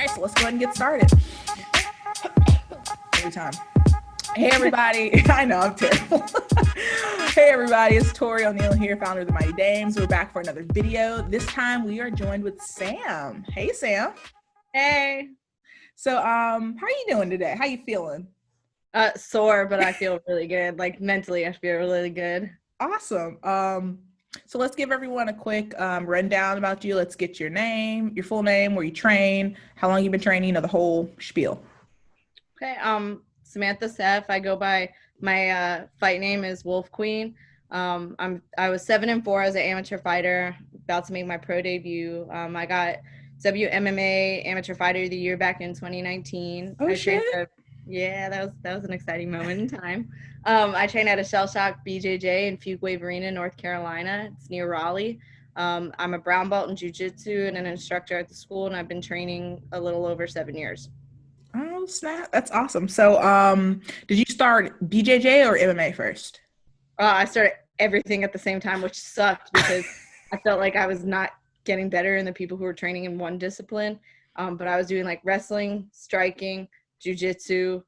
right, so let's go ahead and get started. Every time. Hey, everybody. I know, I'm terrible. Hey, everybody. It's Tori O'Neill here, founder of the Mighty Dames. We're back for another video. This time we are joined with Sam. Hey, Sam. Hey. So, how are you doing today? How you feeling? Sore, but I feel really good. Like mentally, I feel really good. Awesome. So let's give everyone a quick rundown about you. Let's get your name, your full name, where you train, how long you've been training, the whole spiel. Okay. Samantha Seff. I go by my fight name is Wolf Queen. I was 7-4 as an amateur fighter, about to make my pro debut. I got WMMA Amateur Fighter of the Year back in 2019. Oh, shit. Yeah, that was an exciting moment in time. I train at a Shell Shock BJJ in Fuquay Arena, North Carolina. It's near Raleigh. I'm a brown belt in jiu-jitsu and an instructor at the school, and I've been training a little over 7 years. Oh, snap. That's awesome. So, did you start BJJ or MMA first? I started everything at the same time, which sucked because I felt like I was not getting better than the people who were training in one discipline. But I was doing like wrestling, striking, jiu-jitsu,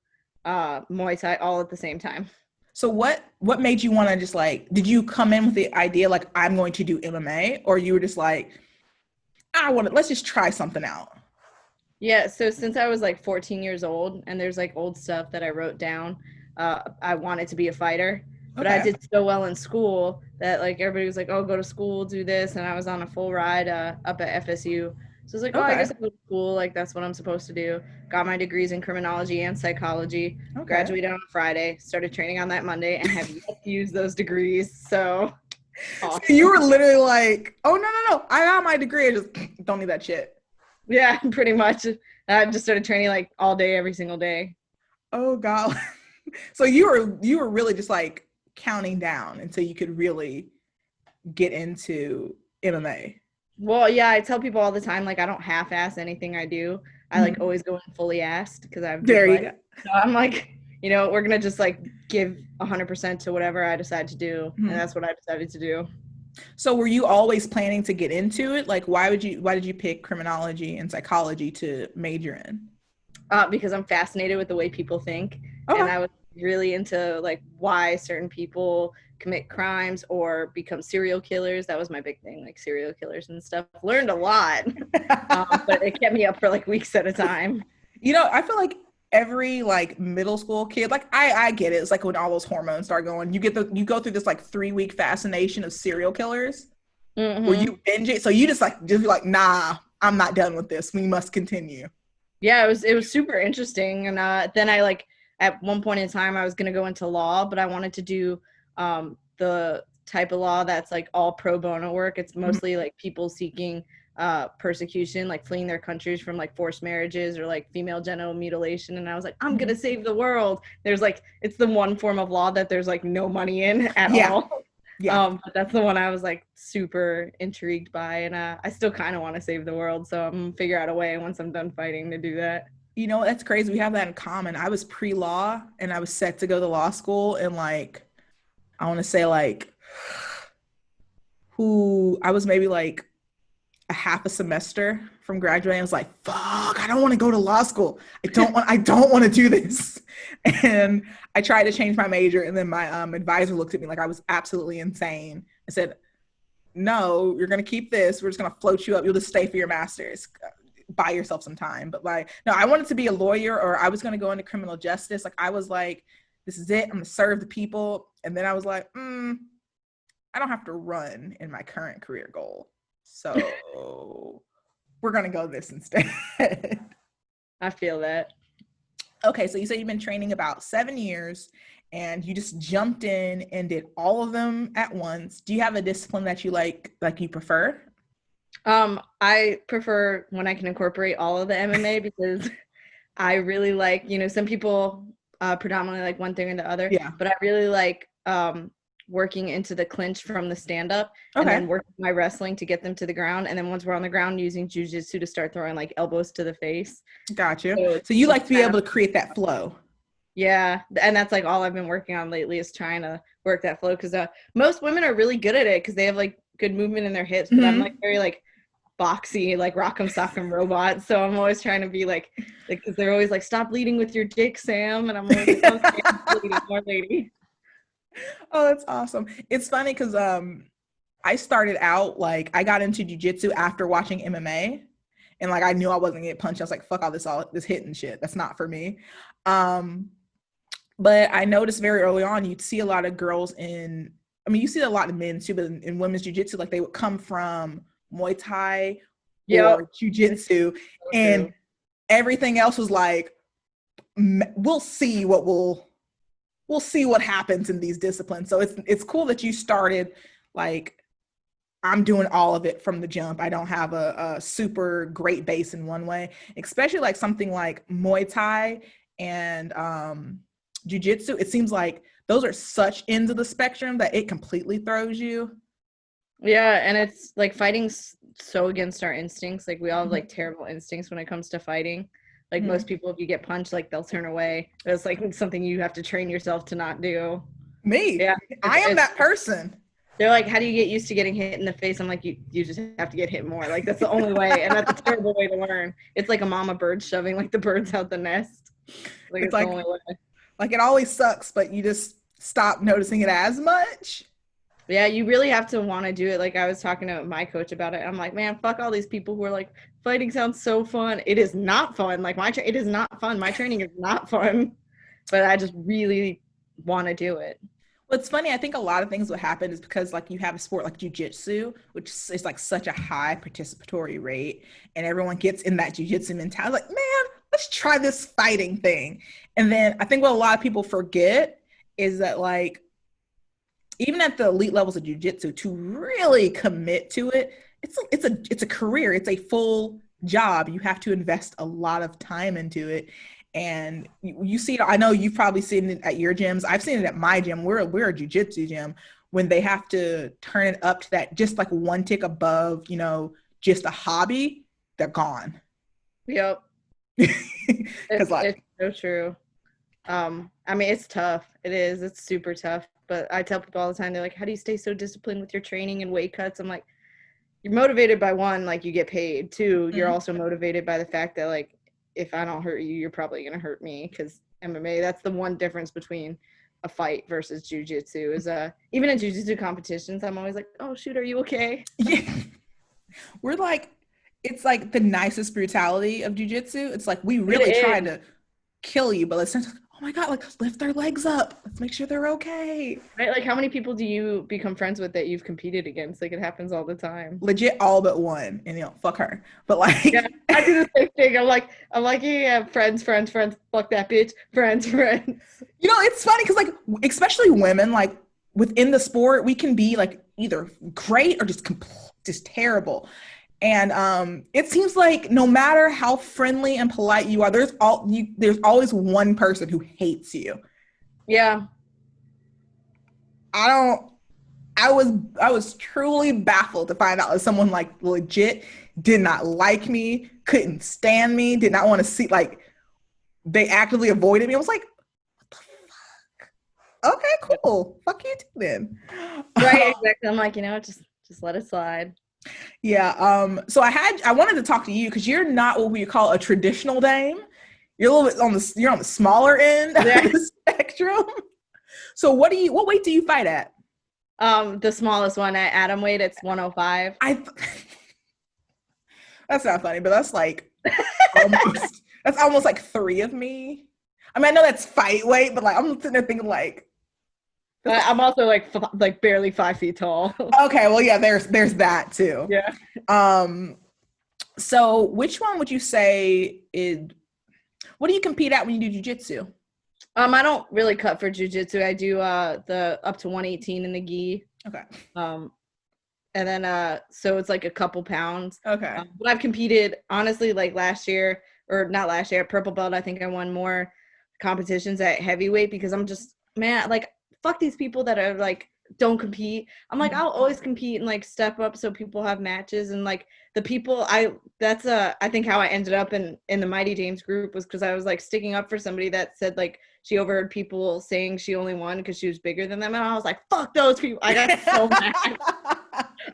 Muay Thai all at the same time. So what made you want to just like, did you come in with the idea like I'm going to do MMA, or you were just like, let's just try something out? Yeah, so since I was like 14 years old and there's like old stuff that I wrote down, I wanted to be a fighter. But I did so well in school that like everybody was like, oh, go to school, do this. And I was on a full ride up at FSU. So I was like, I guess I go to school. Like, that's what I'm supposed to do. Got my degrees in criminology and psychology. Graduated on a Friday. Started training on that Monday and have yet to use those degrees. So, awesome. So you were literally like, oh, no. I got my degree. I just don't need that shit. Yeah, pretty much. I just started training like all day, every single day. Oh, God. So you were really just like counting down until you could really get into MMA. Well, yeah, I tell people all the time, like, I don't half-ass anything I do. I like always go in fully assed because I've there you go. So I'm like, we're gonna just like give 100% to whatever I decide to do, and that's what I decided to do. So were you always planning to get into it? Like, why did you pick criminology and psychology to major in? Because I'm fascinated with the way people think, and I was really into like why certain people commit crimes or become serial killers. That was my big thing, like serial killers and stuff. Learned a lot, but it kept me up for like weeks at a time. I feel like every like middle school kid, like I get it. It's like when all those hormones start going, you go through this like 3-week fascination of serial killers where you binge it. So you just be like, nah, I'm not done with this. We must continue. Yeah, it was super interesting. And then I like at one point in time I was gonna go into law, but I wanted to do the type of law that's like all pro bono work. It's mostly like people seeking persecution, like fleeing their countries from like forced marriages or like female genital mutilation. And I was like, I'm gonna save the world. There's like, it's the one form of law that there's like no money in at all. Yeah. But that's the one I was like super intrigued by, and I still kind of want to save the world, so I'm gonna figure out a way once I'm done fighting to do that. That's crazy. We have that in common. I was pre-law and I was set to go to law school, and like I want to say like I was maybe like a half a semester from graduating. I was like, fuck, I don't want to go to law school. I don't want to do this. And I tried to change my major, and then my advisor looked at me like I was absolutely insane. I said, no, you're going to keep this. We're just going to float you up. You'll just stay for your master's. Buy yourself some time. But like, no, I wanted to be a lawyer, or I was going to go into criminal justice. Like, I was like, this is it. I'm going to serve the people. And then I was like, I don't have to run in my current career goal. So we're going to go this instead. I feel that. Okay, so you said you've been training about 7 years and you just jumped in and did all of them at once. Do you have a discipline that you like you prefer? I prefer when I can incorporate all of the MMA because I really like, some people predominantly like one thing or the other. Yeah. But I really like working into the clinch from the stand-up and then working my wrestling to get them to the ground, and then once we're on the ground, using jiu-jitsu to start throwing like elbows to the face. Gotcha. So you like to be able to create that flow. Yeah, and that's like all I've been working on lately is trying to work that flow, because most women are really good at it because they have like good movement in their hips, but I'm like very like boxy, like rock'em sock'em robot. So I'm always trying to be like, because they're always like, stop leading with your dick, Sam. And I'm always like, okay, lady, more lady. Oh, that's awesome. It's funny because I started out like I got into jujitsu after watching MMA, and like I knew I wasn't gonna get punched. I was like, fuck all this hitting shit. That's not for me. Um, but I noticed very early on you'd see a lot of girls in. I mean, you see a lot of men too, but in women's jujitsu, like they would come from Muay Thai or jujitsu, So and true. everything else was like, we'll see what happens in these disciplines. So it's cool that you started like I'm doing all of it from the jump. I don't have a super great base in one way, especially like something like Muay Thai and Jiu-Jitsu. It seems like those are such ends of the spectrum that it completely throws you. Yeah, and it's like fighting's so against our instincts. Like we all have like terrible instincts when it comes to fighting. Like most people, if you get punched, like they'll turn away. It's like something you have to train yourself to not do. Me, Yeah, I am that person. they're like, how do you get used to getting hit in the face? I'm like, you just have to get hit more. Like that's the only way, and that's a terrible way to learn. It's like a mama bird shoving like the birds out the nest. Like it's the only way. Like it always sucks, but you just stop noticing it as much. Yeah, you really have to want to do it. Like I was talking to my coach about it. I'm like, man, fuck all these people who are like, fighting sounds so fun. It is not fun. Like it is not fun. My training is not fun, but I just really want to do it. Well, it's funny. I think a lot of things what happen is because like you have a sport like jujitsu, which is like such a high participatory rate, and everyone gets in that jujitsu mentality. Like, man, let's try this fighting thing. And then I think what a lot of people forget is that like even at the elite levels of jujitsu, to really commit to it, it's a career. It's a full job. You have to invest a lot of time into it. And you see it, I know you've probably seen it at your gyms. I've seen it at my gym. We're a jiu-jitsu gym. When they have to turn it up to that just like one tick above, just a hobby, they're gone. Yep. Because it's so true. I mean, it's tough. It is. It's super tough. But I tell people all the time, they're like, how do you stay so disciplined with your training and weight cuts? I'm like, you're motivated by one, like you get paid. Two, you're also motivated by the fact that like, if I don't hurt you, you're probably going to hurt me, because MMA, that's the one difference between a fight versus jiu-jitsu is even in jiu-jitsu competitions, I'm always like, oh shoot, are you okay? Yeah. We're like, it's like the nicest brutality of jiu-jitsu. It's like we really try to kill you, but let's oh my god, like lift their legs up, let's make sure they're okay, right? Like how many people do you become friends with that you've competed against? Like it happens all the time. Legit all but one, and fuck her, but like yeah, I do the same thing. I'm like yeah, friends, fuck that bitch, friends. It's funny because like especially women, like within the sport we can be like either great or just terrible. And it seems like no matter how friendly and polite you are, there's always one person who hates you. Yeah. I was truly baffled to find out that someone like legit did not like me, couldn't stand me, did not want to see, like they actively avoided me. I was like, what the fuck? Okay, cool. Fuck you too then. Right, exactly. I'm like, just let it slide. Yeah. So I wanted to talk to you because you're not what we call a traditional dame. You're a little bit you're on the smaller end of the spectrum. So what weight do you fight at? The smallest one at atomweight, it's 105. That's not funny, but that's like almost like 3 of me. I mean, I know that's fight weight, but like I'm sitting there thinking like, I'm also like barely 5 feet tall. Okay, well, yeah, there's that too. Yeah. So which one would you say what do you compete at when you do jiu-jitsu? I don't really cut for jiu-jitsu. I do the up to 118 in the gi. Okay. And then so it's like a couple pounds. Okay. But I've competed honestly like last year, or not last year, at purple belt. I think I won more competitions at heavyweight because I'm just, man, like fuck these people that are like don't compete. I'm like, I'll always compete and like step up so people have matches. And like the people I think how I ended up in the Mighty Dames group was because I was like sticking up for somebody that said like she overheard people saying she only won because she was bigger than them, and I was like, fuck those people. I got so mad.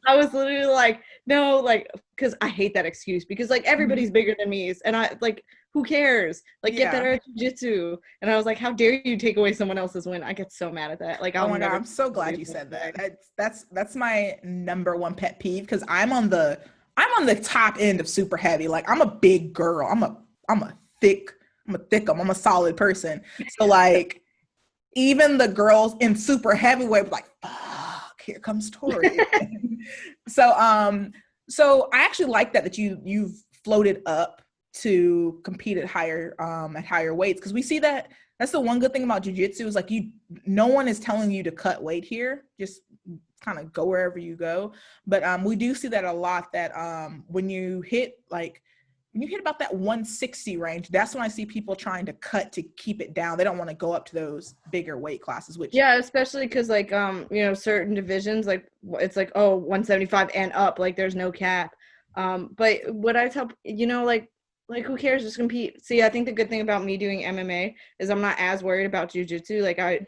I was literally like, no, like, because I hate that excuse because like everybody's bigger than me, and I like, who cares? Like, get better at jiu-jitsu. And I was like, how dare you take away someone else's win? I get so mad at that. Like, Oh my God, I'm so glad you said that. That's my number one pet peeve because I'm on the top end of super heavy. Like, I'm a big girl. I'm a thick, I'm a solid person. So like, even the girls in super heavyweight were like, fuck, here comes Tori. So I actually like that you've floated up to compete at higher weights, because we see that's the one good thing about jiu-jitsu is like no one is telling you to cut weight here, just kind of go wherever you go. But we do see that a lot, that when you hit about that 160 range, that's when I see people trying to cut to keep it down. They don't want to go up to those bigger weight classes, which especially because like certain divisions, like it's like 175 and up, like there's no cap. But what I tell like who cares, just compete. See, I think the good thing about me doing MMA is I'm not as worried about jiu-jitsu. Like I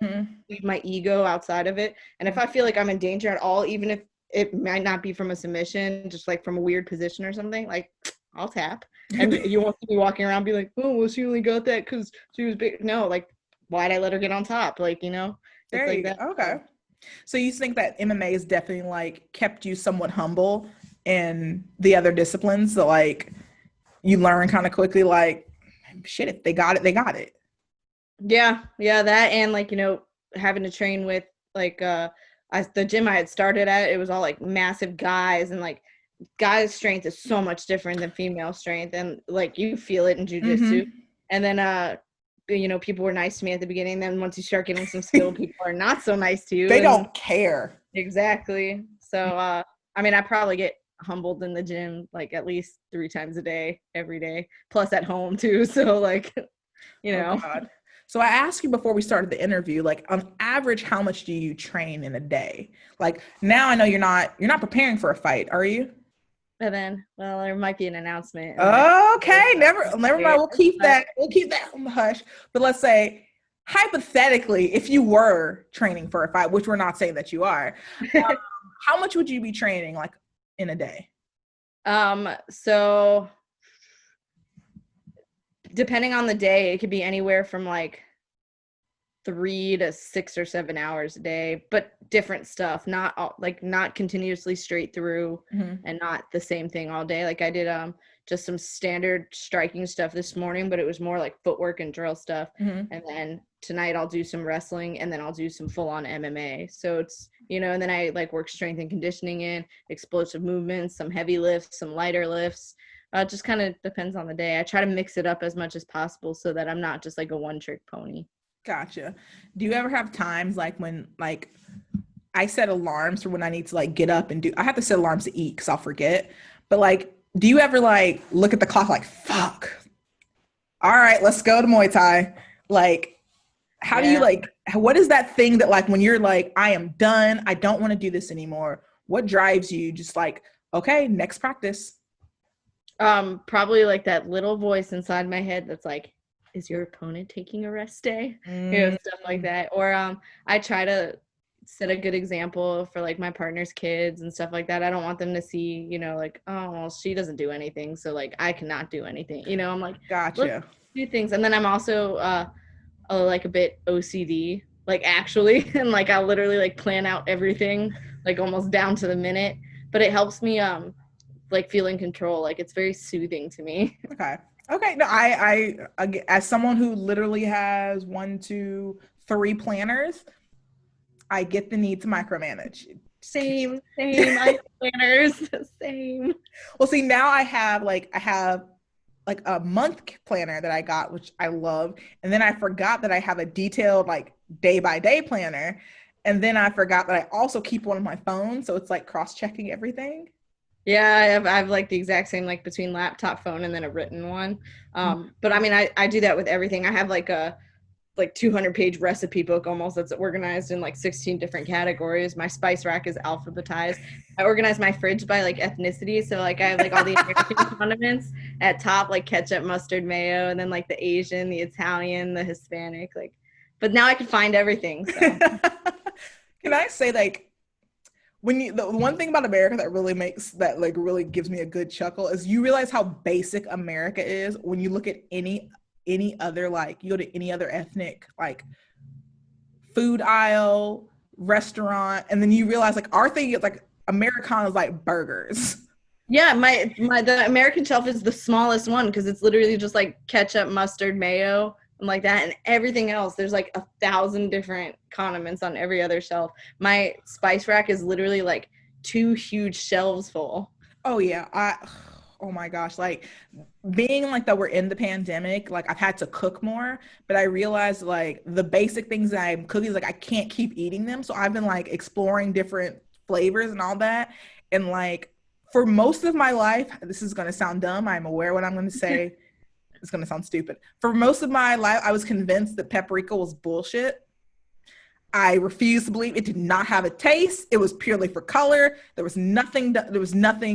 leave my ego outside of it, and if I feel like I'm in danger at all, even if it might not be from a submission, just like from a weird position or something, like I'll tap. And you won't be walking around be like, oh, well, she only got that because she was big. No, like, why'd I let her get on top? Like, there it's you like go. that. Okay. So you think that MMA has definitely like kept you somewhat humble in the other disciplines? So like you learn kind of quickly, like, shit, if they got it, they got it. Yeah, that, and like, having to train with like the gym I had started at, it was all like massive guys, and like guys' strength is so much different than female strength, and like you feel it in jiu-jitsu. And then people were nice to me at the beginning, then once you start getting some skill, people are not so nice to you. They don't care. Exactly. So I mean, I probably get humbled in the gym like at least 3 times a day, every day, plus at home too. So like, Oh God. So I asked you before we started the interview, like on average, how much do you train in a day? Like now I know you're not preparing for a fight, are you? And then, well, there might be an announcement. Okay, never mind. We'll keep that on the hush. But let's say, hypothetically, if you were training for a fight, which we're not saying that you are, how much would you be training like in a day? So depending on the day, it could be anywhere from like 3 to 6 or 7 hours a day, but different stuff, not continuously straight through and not the same thing all day. Like I did just some standard striking stuff this morning, but it was more like footwork and drill stuff. And then tonight I'll do some wrestling, and then I'll do some full-on MMA. So it's, and then I like work strength and conditioning in, explosive movements, some heavy lifts, some lighter lifts. It just kind of depends on the day. I try to mix it up as much as possible so that I'm not just like a one-trick pony. Gotcha. Do you ever have times like when like I set alarms for when I need to like get up and I have to set alarms to eat because I'll forget. But like, do you ever like look at the clock like, fuck, all right, let's go to Muay Thai? Like, how do you like, what is that thing that like when you're like, I am done, I don't want to do this anymore? What drives you just like, okay, next practice? Probably like that little voice inside my head that's like, is your opponent taking a rest day? Stuff like that. Or I try to set a good example for like my partner's kids and stuff like that. I don't want them to see, like, oh, well, she doesn't do anything, so like I cannot do anything. I'm like, gotcha. Let's do things. And then I'm also like a bit OCD, like actually, and like I'll literally like plan out everything like almost down to the minute. But it helps me like feel in control. Like it's very soothing to me. Okay. No, I as someone who literally has 1, 2, 3 planners, I get the need to micromanage. Same. I planners. Same. Well, see, now I have like a month planner that I got, which I love, and then I forgot that I have a detailed like day by day planner, and then I forgot that I also keep one on my phone, so it's like cross-checking everything. Yeah, I have like the exact same, like between laptop, phone, and then a written one. But I mean, I do that with everything. I have like a 200-page recipe book almost that's organized in like 16 different categories. My spice rack is alphabetized. I organize my fridge by like ethnicity. So like I have like all the American condiments at top, like ketchup, mustard, mayo, and then like the Asian, the Italian, the Hispanic. Like, but now I can find everything. So. Can I say like, when you, the one thing about America that really gives me a good chuckle is you realize how basic America is when you look at any other, like, you go to any other ethnic, like, food aisle, restaurant, and then you realize, like, our thing is like Americana is like burgers. Yeah, the American shelf is the smallest one because it's literally just like ketchup, mustard, mayo, and like that, and everything else. There's like 1,000 different condiments on every other shelf. My spice rack is literally like 2 huge shelves full. Oh yeah, oh my gosh, like, being like that we're in the pandemic, like, I've had to cook more, but I realized, like, the basic things that I'm cooking, like, I can't keep eating them, so I've been like exploring different flavors and all that, and like, for most of my life, this is going to sound dumb, I'm aware what I'm going to say, it's going to sound stupid. For most of my life, I was convinced that paprika was bullshit. I refuse to believe it. Did not have a taste. It was purely for color. There was nothing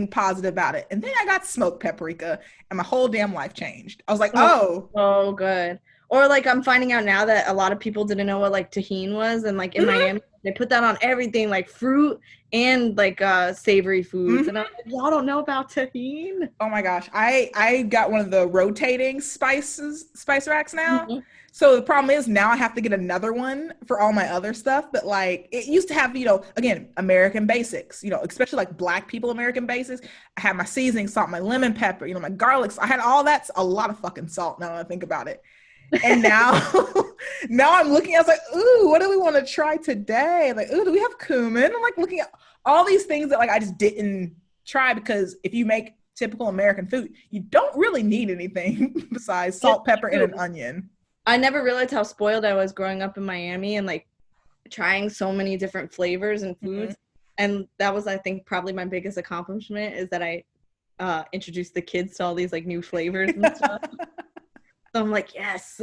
positive about it. And then I got smoked paprika and my whole damn life changed. I was like, oh. Oh, good. Or like I'm finding out now that a lot of people didn't know what like tahini was, and like in Miami they put that on everything, like fruit and like savory foods. And I'm like, y'all don't know about tahini? Oh my gosh. I got one of the rotating spice racks now. So the problem is now I have to get another one for all my other stuff. But like, it used to have, again, American basics, especially like Black people American basics. I had my seasoning salt, my lemon pepper, my garlic. I had all that, a lot of fucking salt now that I think about it. And now, now I'm looking, I was like, ooh, what do we want to try today? Like, ooh, do we have cumin? I'm like looking at all these things that like I just didn't try, because if you make typical American food, you don't really need anything besides salt, pepper, and an onion. I never realized how spoiled I was growing up in Miami and like trying so many different flavors and foods. And that was, I think, probably my biggest accomplishment, is that I introduced the kids to all these like new flavors and stuff. So I'm like, yes.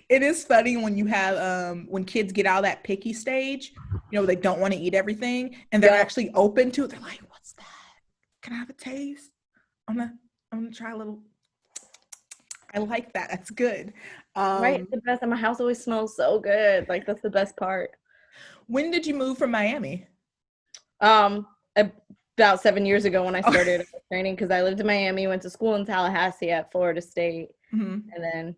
It is funny when you have when kids get out of that picky stage, they don't want to eat everything and they're actually open to it. They're like, what's that? Can I have a taste? I'm gonna try a little. I like that. That's good. Right, it's the best. And my house always smells so good. Like, that's the best part. When did you move from Miami? About 7 years ago when I started training, because I lived in Miami, went to school in Tallahassee at Florida State, and then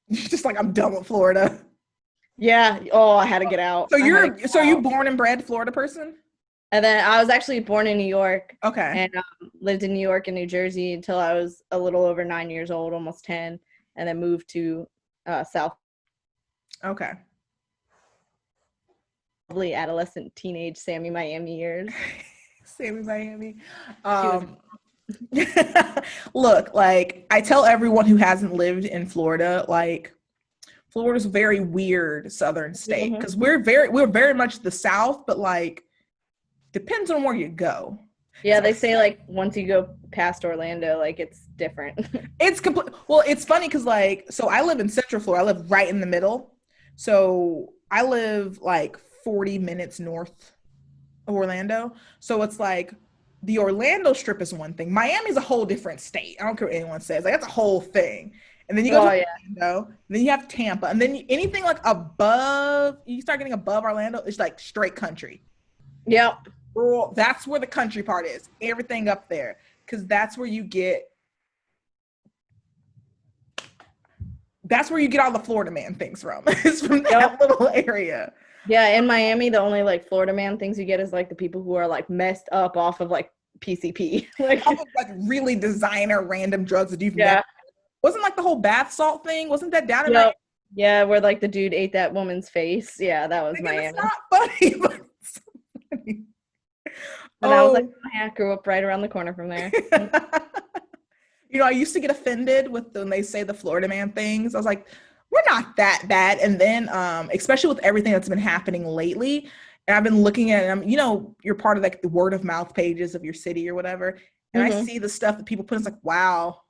you're just like, I'm done with Florida. Yeah. Oh, I had to get out. So you're born and bred Florida person? And then I was actually born in New York. Okay. And lived in New York and New Jersey until I was a little over 9 years old, almost 10, and then moved to South. Okay. Probably adolescent, teenage Sammy Miami years. Sammy Miami. Look, like, I tell everyone who hasn't lived in Florida, like, Florida's a very weird southern state, because we're very much the South, but like, depends on where you go. Yeah, they say like once you go past Orlando, like it's different. It's complete. Well, it's funny because like, so I live in Central Florida. I live right in the middle. So I live like 40 minutes north of Orlando. So it's like the Orlando Strip is one thing. Miami's a whole different state. I don't care what anyone says. Like, that's a whole thing. And then you go to Orlando, and then you have Tampa, and then anything like above, you start getting above Orlando, it's like straight country. Yep. Rural, that's where the country part is. Everything up there, because that's where you get all the Florida man things from. It's from that little area. Yeah, in Miami, the only like Florida man things you get is like the people who are like messed up off of like PCP, like off of like really designer random drugs that you've never. Wasn't like the whole bath salt thing? Wasn't that down in Miami? Yeah, where like the dude ate that woman's face. Yeah, that was Miami. It's not funny, but it's funny. And I was like, I grew up right around the corner from there. I used to get offended when they say the Florida man things. I was like, we're not that bad. And then, especially with everything that's been happening lately, and I've been looking at, you're part of like the word of mouth pages of your city or whatever. And I see the stuff that people put, it's like, wow,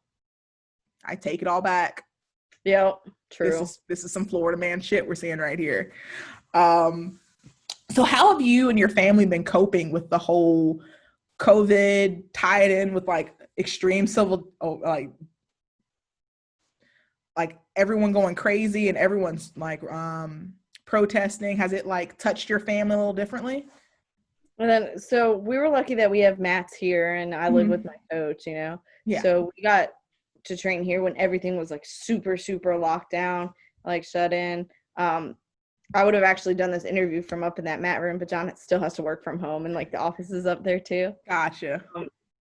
I take it all back. Yep, true. This is some Florida man shit we're seeing right here. So how have you and your family been coping with the whole COVID tied in with like extreme civil, like everyone going crazy and everyone's like protesting? Has it like touched your family a little differently? And then, so we were lucky that we have mats here, and I live with my coach, you know. Yeah. So we got to train here when everything was like super, super locked down, like shut in. I would have actually done this interview from up in that mat room, but John still has to work from home, and like the office is up there too. Gotcha.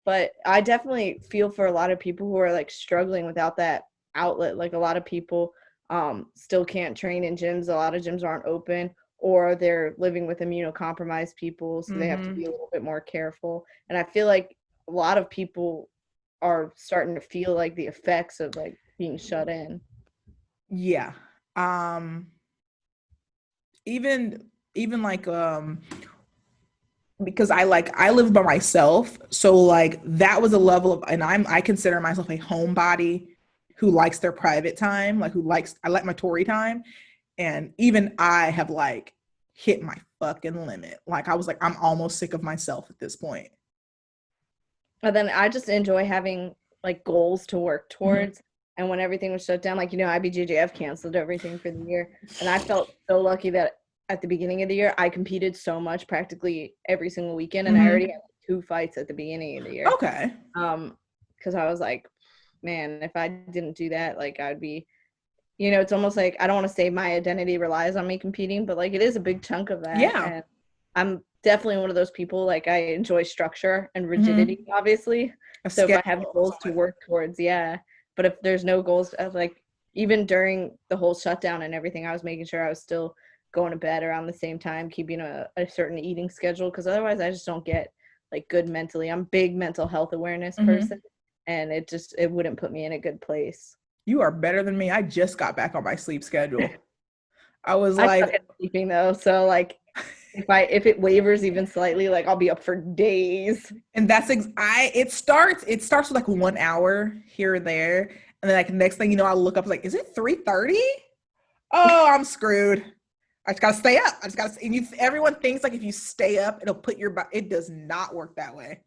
But I definitely feel for a lot of people who are like struggling without that outlet. Like a lot of people still can't train in gyms. A lot of gyms aren't open, or they're living with immunocompromised people, so they have to be a little bit more careful. And I feel like a lot of people are starting to feel like the effects of like being shut in. Yeah. Even like because I live by myself, so like that was a level of, and I consider myself a homebody who likes their private time, like I like my Tory time, and even I have like hit my fucking limit. Like I was like, I'm almost sick of myself at this point. But then I just enjoy having like goals to work towards. And when everything was shut down, like, you know, IBJJF canceled everything for the year. And I felt so lucky that at the beginning of the year, I competed so much practically every single weekend. And I already had 2 fights at the beginning of the year. Okay. Because I was like, man, if I didn't do that, like I'd be, you know, it's almost like, I don't want to say my identity relies on me competing, but like it is a big chunk of that. Yeah. And I'm definitely one of those people, like I enjoy structure and rigidity, obviously. So if I have goals to work towards, yeah. But if there's no goals, like even during the whole shutdown and everything, I was making sure I was still going to bed around the same time, keeping a certain eating schedule, because otherwise I just don't get like good mentally. I'm big mental health awareness person, and it wouldn't put me in a good place. You are better than me. I just got back on my sleep schedule. I was like, suck at sleeping though, so like if it wavers even slightly, like I'll be up for days. And that's it starts with like 1 hour here or there, and then like next thing you know, I look up like, is it 3:30? Oh, I'm screwed. I just gotta stay up. And everyone thinks like if you stay up, it'll put your it does not work that way.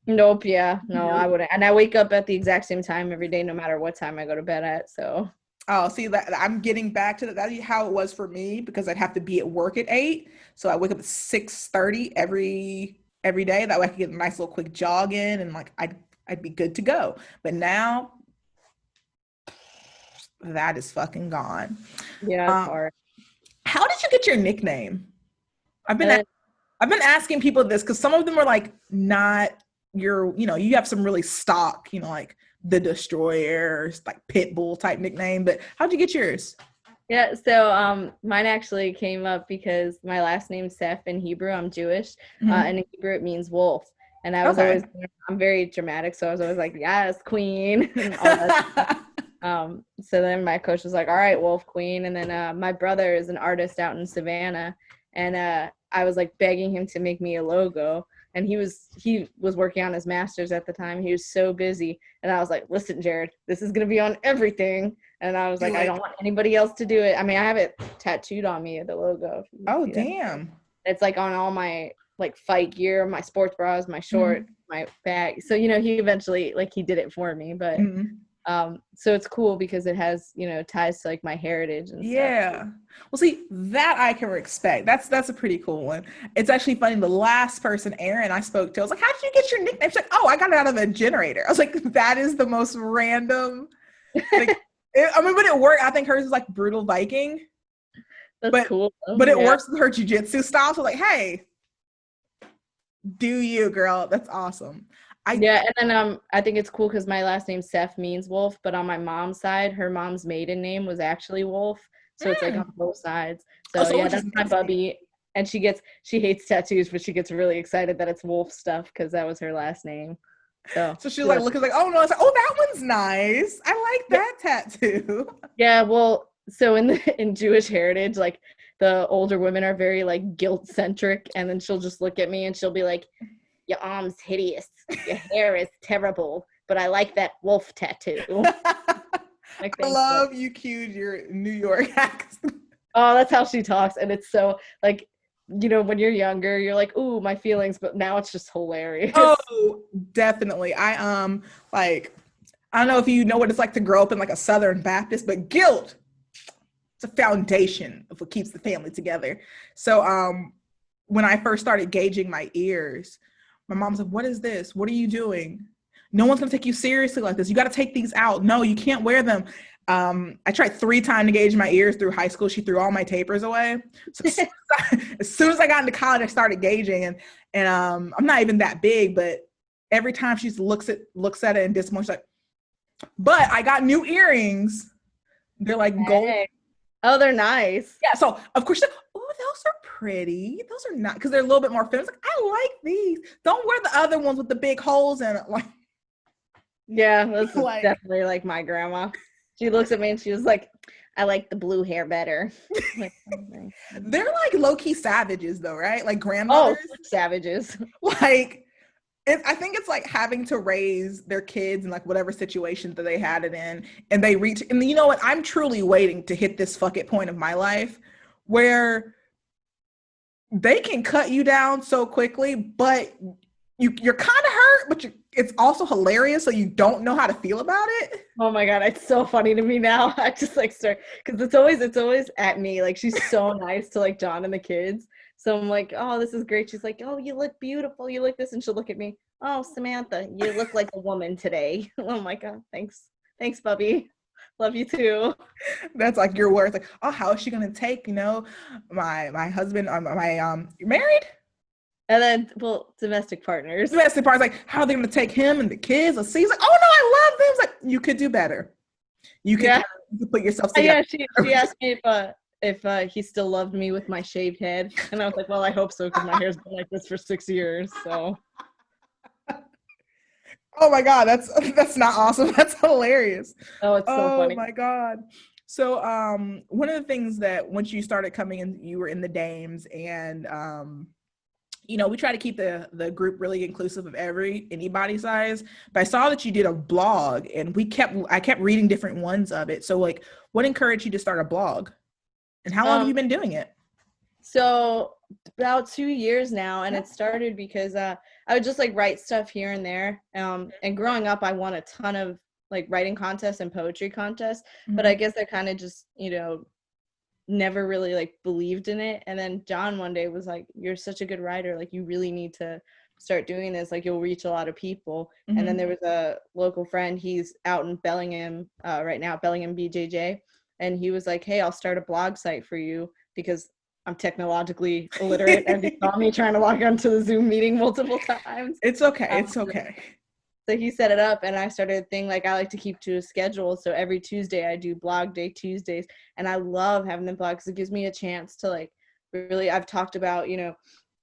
Nope. Yeah. No, I wouldn't. And I wake up at the exact same time every day, no matter what time I go to bed at. So. Oh, see that I'm getting back to that. That's how it was for me, because I'd have to be at work at 8. So I wake up at 6:30 every day. That way I could get a nice little quick jog in, and like I'd be good to go. But now that is fucking gone. Yeah, it's hard. How did you get your nickname? I've been asking people this because some of them are like not your, you know, you have some really stock, you know, like the Destroyer, like Pitbull type nickname, but how'd you get yours? Yeah, so mine actually came up because my last name's Seff in Hebrew. I'm Jewish, and in Hebrew it means wolf. And I was always, I'm very dramatic, so I was always like, yes, queen, and all that. So then my coach was like, all right, wolf queen. And then my brother is an artist out in Savannah, and I was like begging him to make me a logo. And he was working on his master's at the time. He was so busy. And I was like, listen, Jared, this is going to be on everything. And I was like, I don't want anybody else to do it. I mean, I have it tattooed on me, the logo. Oh, damn. It's like on all my like fight gear, my sports bras, my short, my bag. So, you know, he eventually, like, he did it for me. But so it's cool because it has, you know, ties to like my heritage and stuff. Well, see, that I can respect. That's a pretty cool one. It's actually funny. The last person, Erin, I spoke to, I was like, how did you get your nickname? She's like, oh, I got it out of a generator. I was like, that is the most random. Like, I mean, but it worked. I think hers is like Brutal Viking. That's cool. But it works with her jujitsu style. So like, hey, do you, girl? That's awesome. And then I think it's cool because my last name Seff means wolf, but on my mom's side, her mom's maiden name was actually Wolf, so it's like on both sides. So yeah, that's my bubby, and she hates tattoos, but she gets really excited that it's Wolf stuff because that was her last name. So she's like looking like, oh no, it's like, oh, that one's nice. I like that tattoo. Yeah, well, so in Jewish heritage, like the older women are very like guilt centric, and then she'll just look at me and she'll be like, your arm's hideous, your hair is terrible, but I like that wolf tattoo. I love you cued your New York accent. Oh, that's how she talks. And it's so like, you know, when you're younger, you're like, ooh, my feelings, but now it's just hilarious. Oh, definitely. I like, I don't know if you know what it's like to grow up in like a Southern Baptist, but guilt, it's a foundation of what keeps the family together. So when I first started gauging my ears, my mom's like, what is this? What are you doing? No one's gonna take you seriously like this. You got to take these out. No, you can't wear them. I tried 3 times to gauge my ears through high school. She threw all my tapers away. So as soon as I got into college, I started gauging, and I'm not even that big, but every time she looks at it and disappointed, she's like, but I got new earrings. They're like gold. Oh, they're nice. Yeah. So of course, she's like, oh, those are pretty. Those are not, because they're a little bit more feminine. Like, I like these. Don't wear the other ones with the big holes in it. Like, yeah, that's like, definitely like my grandma. She looks at me and she was like, I like the blue hair better. Like, okay. They're like low-key savages though, right? Like grandmothers. Oh, savages. Like, I think it's like having to raise their kids in like whatever situation that they had it in, and they reach, and you know what? I'm truly waiting to hit this fuck it point of my life where they can cut you down so quickly, but you're kind of hurt, but it's also hilarious, so you don't know how to feel about it. Oh my God, it's so funny to me now. I just like start, because it's always at me. Like, she's so nice to like John and the kids. So I'm like, oh, this is great. She's like, oh, you look beautiful. You look this. And she'll look at me. Oh, Samantha, you look like a woman today. Oh my God, thanks. Thanks, Bubby. Love you too. That's like your words. Like, oh, how is she gonna take, my husband, you're married? And then, well, domestic partners. Domestic partners, like, how are they gonna take him and the kids? Let's see. He's like, oh no, I love them. It's like, you could do better. You could put yourself together. Yeah, she asked me if he still loved me with my shaved head, and I was like, well, I hope so, because my hair's been like this for 6 years. So. Oh my God, that's not awesome. That's hilarious. Oh, it's so funny. Oh my God. So one of the things that once you started coming in, you were in the dames, and we try to keep the group really inclusive of anybody size. But I saw that you did a blog, and I kept reading different ones of it. So like, what encouraged you to start a blog, and how long have you been doing it? So about 2 years now, and it started because I would just like write stuff here and there. And growing up, I won a ton of like writing contests and poetry contests, but I guess I kind of just never really like believed in it. And then John one day was like, you're such a good writer, like you really need to start doing this, like you'll reach a lot of people. And then there was a local friend, he's out in Bellingham right now, Bellingham BJJ, and he was like, hey, I'll start a blog site for you, because I'm technologically illiterate, and he saw me trying to log onto the Zoom meeting multiple times. It's okay. It's okay. So he set it up, and I started a thing, like I like to keep to a schedule. So every Tuesday I do blog day Tuesdays, and I love having them blog because it gives me a chance to like really, I've talked about,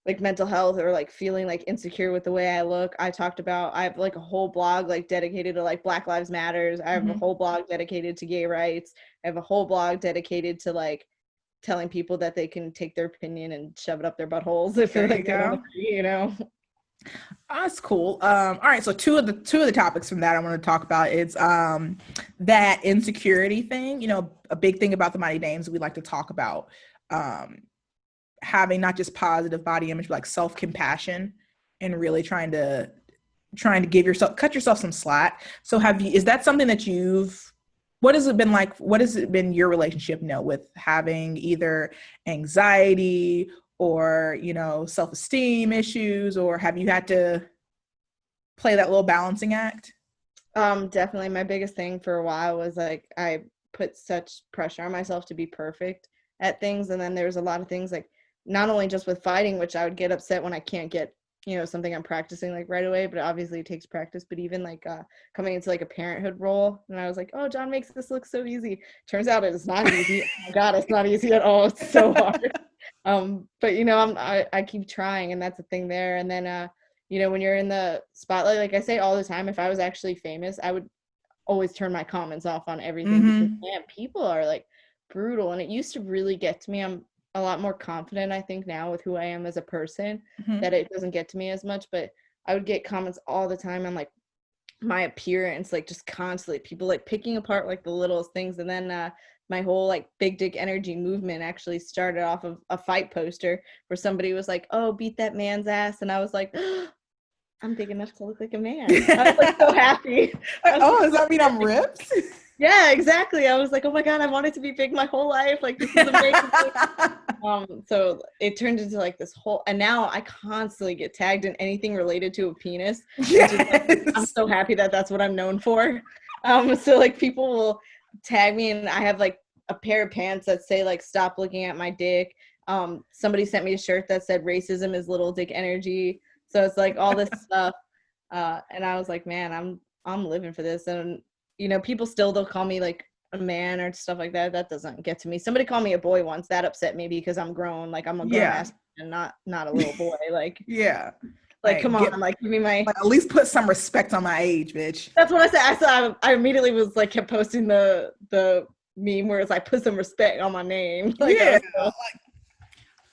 like mental health or like feeling like insecure with the way I look. I have like a whole blog like dedicated to like Black Lives Matters. I have a whole blog dedicated to gay rights. I have a whole blog dedicated to like telling people that they can take their opinion and shove it up their buttholes if they're like, they don't agree, That's cool. All right, so two of the topics from that I want to talk about is that insecurity thing. A big thing about the Mighty Dames, we like to talk about having not just positive body image, but like self-compassion, and really trying to cut yourself some slack. So is that something that what has it been like? What has it been your relationship with having either anxiety or, self-esteem issues, or have you had to play that little balancing act? Definitely. My biggest thing for a while was like, I put such pressure on myself to be perfect at things. And then there's a lot of things like, not only just with fighting, which I would get upset when I can't get, something I'm practicing like right away, but obviously it takes practice, but even like coming into like a parenthood role, and I was like, oh, John makes this look so easy. Turns out it is not easy. Oh my God, it's not easy at all. It's so hard. But I keep trying, and that's the thing there. And then when you're in the spotlight, like I say all the time, if I was actually famous, I would always turn my comments off on everything, because man, people are like brutal, and it used to really get to me. I'm a lot more confident, I think, now with who I am as a person, that it doesn't get to me as much. But I would get comments all the time on like my appearance, like just constantly people like picking apart like the littlest things. And then my whole like big dick energy movement actually started off of a fight poster where somebody was like, oh, beat that man's ass, and I was like, oh, I'm big enough to look like a man. I was like so happy. Oh, does that mean I'm ripped? Yeah, exactly. I was like, oh my God, I wanted to be big my whole life. Like, this is amazing. So it turned into like this whole, and now I constantly get tagged in anything related to a penis, which is like, I'm Yes. so happy that that's what I'm known for. So like people will tag me, and I have like a pair of pants that say like, stop looking at my dick. Somebody sent me a shirt that said racism is little dick energy. So it's like all this stuff. And I was like, man, I'm living for this. And people still, they'll call me like a man or stuff like that. That doesn't get to me. Somebody called me a boy once. That upset me because I'm grown. Like, I'm a grown ass and not a little boy. Like, Yeah. like come on, like give me my. Like, at least put some respect on my age, bitch. That's what I said. I immediately was like, kept posting the meme where it's like, put some respect on my name. Like, yeah. Like,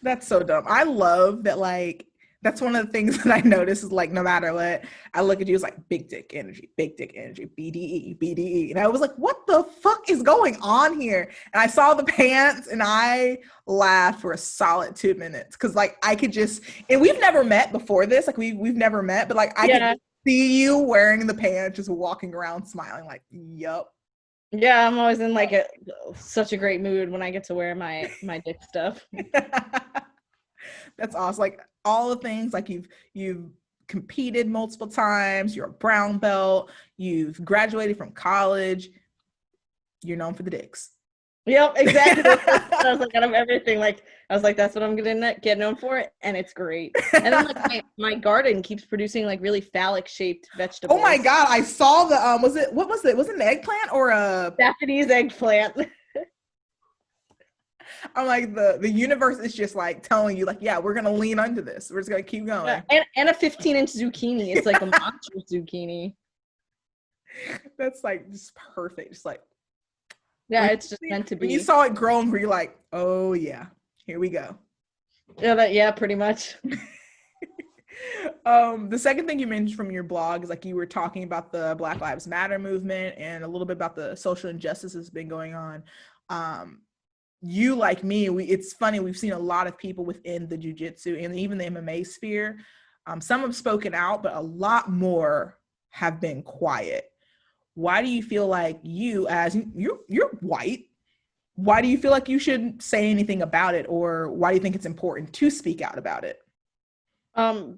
that's so dumb. I love that. Like, that's one of the things that I notice is like, no matter what, I look at you, it's like big dick energy, BDE, BDE. And I was like, what the fuck is going on here? And I saw the pants and I laughed for a solid 2 minutes. Cause like I could just, and we've never met before this, like we've never met, but like I could see you wearing the pants, just walking around smiling like, yup. Yeah, I'm always in like such a great mood when I get to wear my dick stuff. That's awesome. Like all the things, like you've competed multiple times, you're a brown belt, you've graduated from college, you're known for the dicks. Yep, exactly. I was like, out of everything, like I was like, that's what I'm gonna get known for, and it's great. And then like my garden keeps producing like really phallic shaped vegetables. Oh my God, I saw the was it an eggplant or a Japanese eggplant? I'm like, the universe is just like telling you like, yeah, we're gonna lean into this, we're just gonna keep going. And a 15-inch zucchini. It's like a monster zucchini. That's like just perfect. Just like, yeah, it's just meant to be. When you saw it growing, were you like, oh yeah, here we go? Yeah, pretty much. The second thing you mentioned from your blog is like you were talking about the Black Lives Matter movement and a little bit about the social injustice that's been going on. You, like me, it's funny, we've seen a lot of people within the jiu-jitsu and even the MMA sphere. Some have spoken out, but a lot more have been quiet. Why do you feel like you're white? Why do you feel like you shouldn't say anything about it, or why do you think it's important to speak out about it?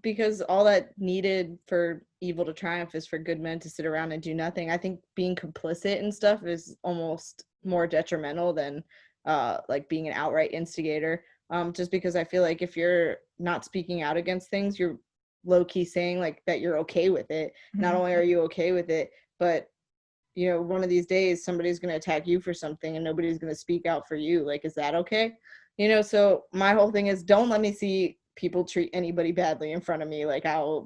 Because all that needed for evil to triumph is for good men to sit around and do nothing. I think being complicit and stuff is almost more detrimental than like being an outright instigator. Just because I feel like if you're not speaking out against things, you're low-key saying like that you're okay with it. Mm-hmm. Not only are you okay with it, but one of these days somebody's going to attack you for something and nobody's going to speak out for you. Like, is that okay? So my whole thing is, don't let me see people treat anybody badly in front of me. Like, that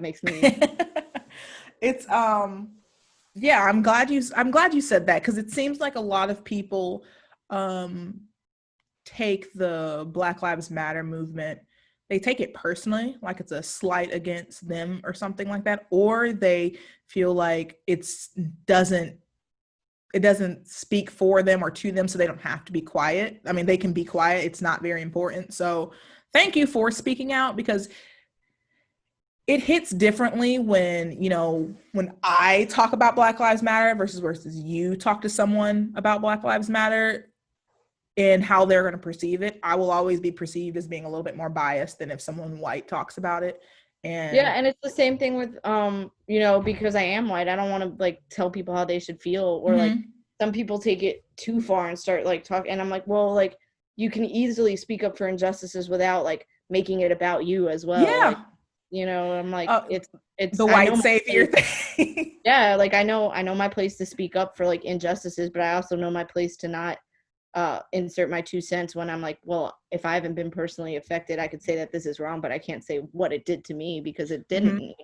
makes me. It's yeah, I'm glad you said that, because it seems like a lot of people take the Black Lives Matter movement, they take it personally, like it's a slight against them or something like that, or they feel like it doesn't speak for them or to them, so they don't have to be quiet. I mean, they can be quiet. It's not very important. So thank you for speaking out, because it hits differently when I talk about Black Lives Matter versus you talk to someone about Black Lives Matter and how they're going to perceive it. I will always be perceived as being a little bit more biased than if someone white talks about it. And yeah, and it's the same thing with because I am white, I don't want to like tell people how they should feel, or like some people take it too far and start like talking, and I'm like, well, like you can easily speak up for injustices without like making it about you as well. Yeah. Like, I'm like, it's the white savior thing. Yeah, like I know my place to speak up for like injustices, but I also know my place to not insert my 2 cents when I'm like, well, if I haven't been personally affected, I could say that this is wrong, but I can't say what it did to me because it didn't.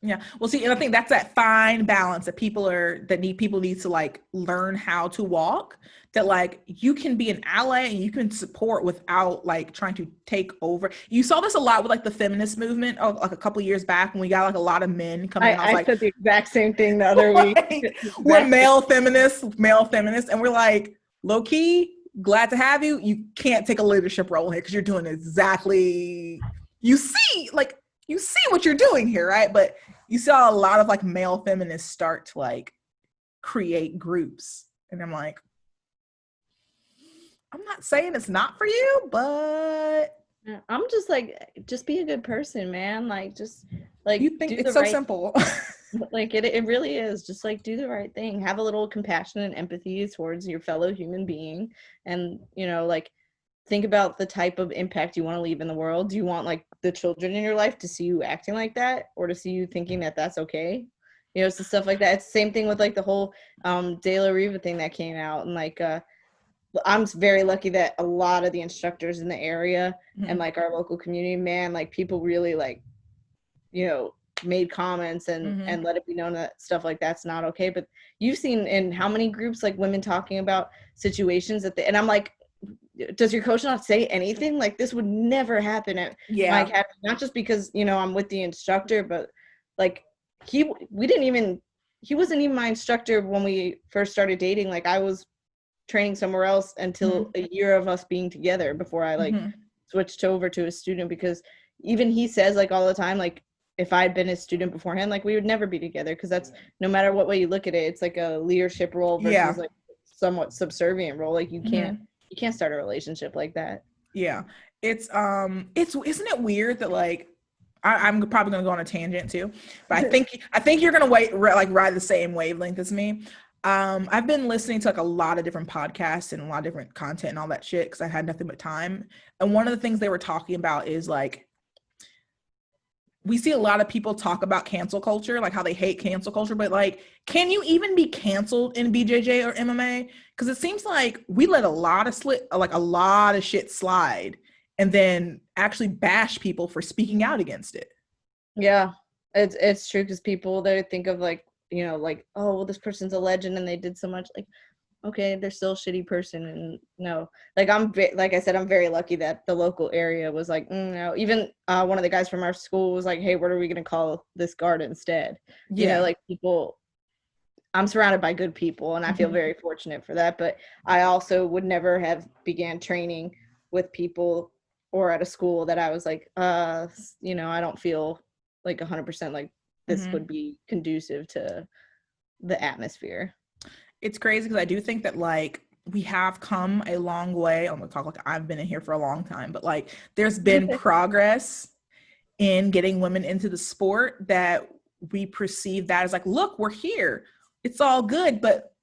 Yeah. Well, see, and I think that's that fine balance that people need to like learn how to walk, that like you can be an ally and you can support without like trying to take over. You saw this a lot with like the feminist movement like a couple of years back when we got like a lot of men coming. I said the exact same thing the other week. We're male feminists, and we're like, low key, glad to have you. You can't take a leadership role here because you're doing exactly, you see what you're doing here, right? But you saw a lot of like male feminists start to like create groups. And I'm like, I'm not saying it's not for you, but I'm just like, just be a good person, man. Like, just like you think do it's the so right, simple. like it really is. Just like do the right thing. Have a little compassion and empathy towards your fellow human being, and like think about the type of impact you want to leave in the world. Do you want like the children in your life to see you acting like that, or to see you thinking that that's okay? It's the stuff like that. It's the same thing with like the whole De La Riva thing that came out, and like I'm very lucky that a lot of the instructors in the area and like our local community, man, like people really like, made comments and let it be known that stuff like that's not okay. But you've seen in how many groups like women talking about situations and I'm like, does your coach not say anything? Like this would never happen at my academy, not just because I'm with the instructor, but like he wasn't even my instructor when we first started dating. Like I was training somewhere else until a year of us being together before I like switched over to a student, because even he says like all the time, like if I'd been a student beforehand, like we would never be together, because that's, no matter what way you look at it, it's like a leadership role versus like somewhat subservient role. Like you can't start a relationship like that. Yeah. It's isn't it weird that like I'm probably gonna go on a tangent too, but I think you're gonna ride the same wavelength as me. I've been listening to like a lot of different podcasts and a lot of different content and all that shit because I had nothing but time. And one of the things they were talking about is like, we see a lot of people talk about cancel culture, like how they hate cancel culture, but like, can you even be canceled in BJJ or MMA? Because it seems like we let a lot of shit slide and then actually bash people for speaking out against it. Yeah, it's true, because people, they think of like, like, oh, well, this person's a legend and they did so much. Like, okay, they're still a shitty person. And no, like like I said, I'm very lucky that the local area was like, no. Even one of the guys from our school was like, hey, what are we gonna call this guard instead? Like people, I'm surrounded by good people, and I feel very fortunate for that. But I also would never have began training with people or at a school that I was like, I don't feel like 100% like this would be conducive to the atmosphere. It's crazy because I do think that like we have come a long way. I'm gonna talk like I've been in here for a long time, but like there's been progress in getting women into the sport that we perceive that as like, look, we're here. It's all good. But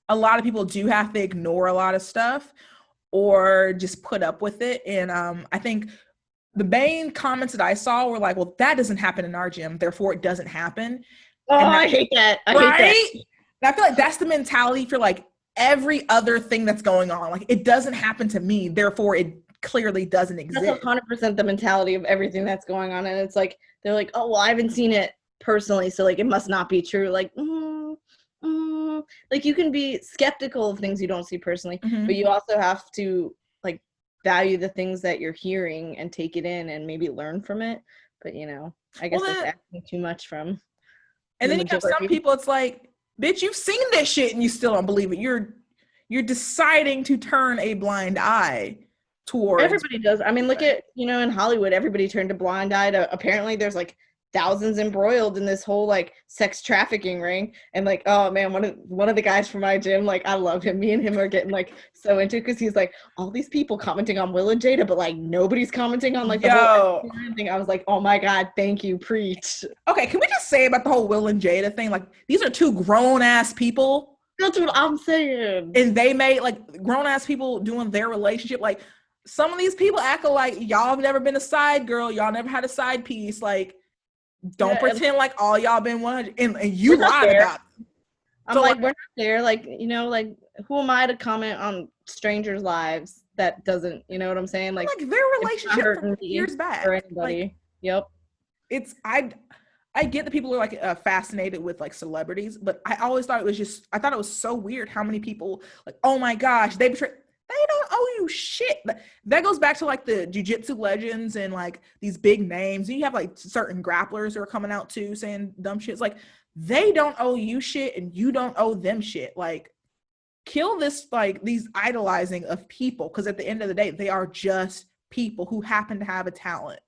a lot of people do have to ignore a lot of stuff or just put up with it. And I think the main comments that I saw were like, well, that doesn't happen in our gym, therefore it doesn't happen. Oh, I hate that. I hate that. And I feel like that's the mentality for like every other thing that's going on. Like it doesn't happen to me, therefore it clearly doesn't exist. That's 100% the mentality of everything that's going on. And it's like, they're like, oh, well, I haven't seen it personally, so like it must not be true. Like, like you can be skeptical of things you don't see personally, but you also have to like value the things that you're hearing and take it in and maybe learn from it. But I guess that's asking too much from. And then you have some people, it's like, bitch, you've seen this shit and you still don't believe it. You're deciding to turn a blind eye towards. Everybody does. I mean, look at, in Hollywood, everybody turned a blind eye to, apparently there's like thousands embroiled in this whole like sex trafficking ring. And like, oh man, one of the guys from my gym, like I love him. Me and him are getting like so into it, because he's like, all these people commenting on Will and Jada, but like nobody's commenting on like the whole thing. I was like, oh my God, thank you, preach. Okay, can we just say about the whole Will and Jada thing? Like these are two grown ass people. That's what I'm saying. And they made like grown ass people doing their relationship. Like some of these people act like y'all have never been a side girl, y'all never had a side piece. Like don't pretend like all y'all been 100 and you lied about it. I'm so, like, we're not there. Like, like who am I to comment on strangers' lives? That doesn't, you know what I'm saying? Like their relationship from years back. For anybody. Like, yep. It's I get that people are like fascinated with like celebrities, but I always thought I thought it was so weird how many people like, oh my gosh, they don't owe you shit. That goes back to like the jiu-jitsu legends and like these big names. You have like certain grapplers who are coming out too saying dumb shit. It's like they don't owe you shit and you don't owe them shit. Like kill this, like these idolizing of people, because at the end of the day, they are just people who happen to have a talent.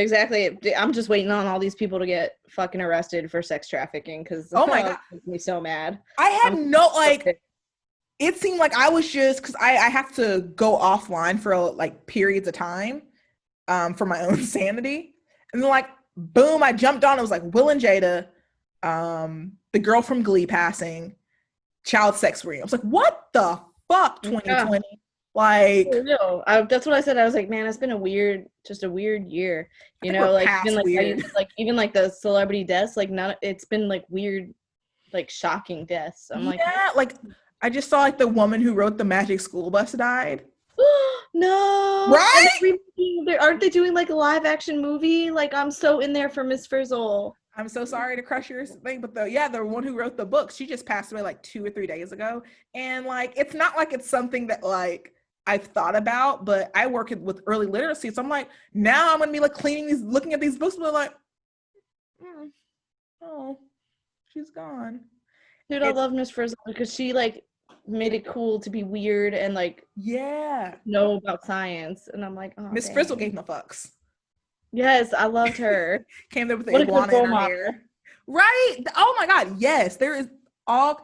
Exactly. I'm just waiting on all these people to get fucking arrested for sex trafficking because Oh my God. it makes me so mad. I had no, like, Okay. it seemed like I was just, because I have to go offline for like periods of time for my own sanity. And then like, boom, I jumped on. It was like Will and Jada, the girl from Glee passing, child sex ring. I was like, what the fuck, Yeah. 2020? Like, No, that's what I said. I was like, man, it's been a weird year. I You think know, we're like past even like weird. even like the celebrity deaths, like not. It's been like weird, like shocking deaths. I'm like, Yeah, like I just saw like the woman who wrote the Magic School Bus died. no. And Right? aren't they doing like a live action movie? Like I'm so in there for Miss Frizzle. I'm so sorry to crush your thing, but the one who wrote the book, she just passed away like 2 or 3 days ago. And like, it's not like it's something that like I've thought about, but I work with early literacy. So I'm like, now I'm going to be like looking at these books, and like, oh, she's gone. Dude, I love Miss Frizzle because she like made it cool to be weird and like Yeah. know about science. And I'm like, oh, Miss dang. Frizzle gave no fucks. Yes, I loved her. Came there with the What a good iguana in role her model. hair. Right? Oh my God. Yes. There is all,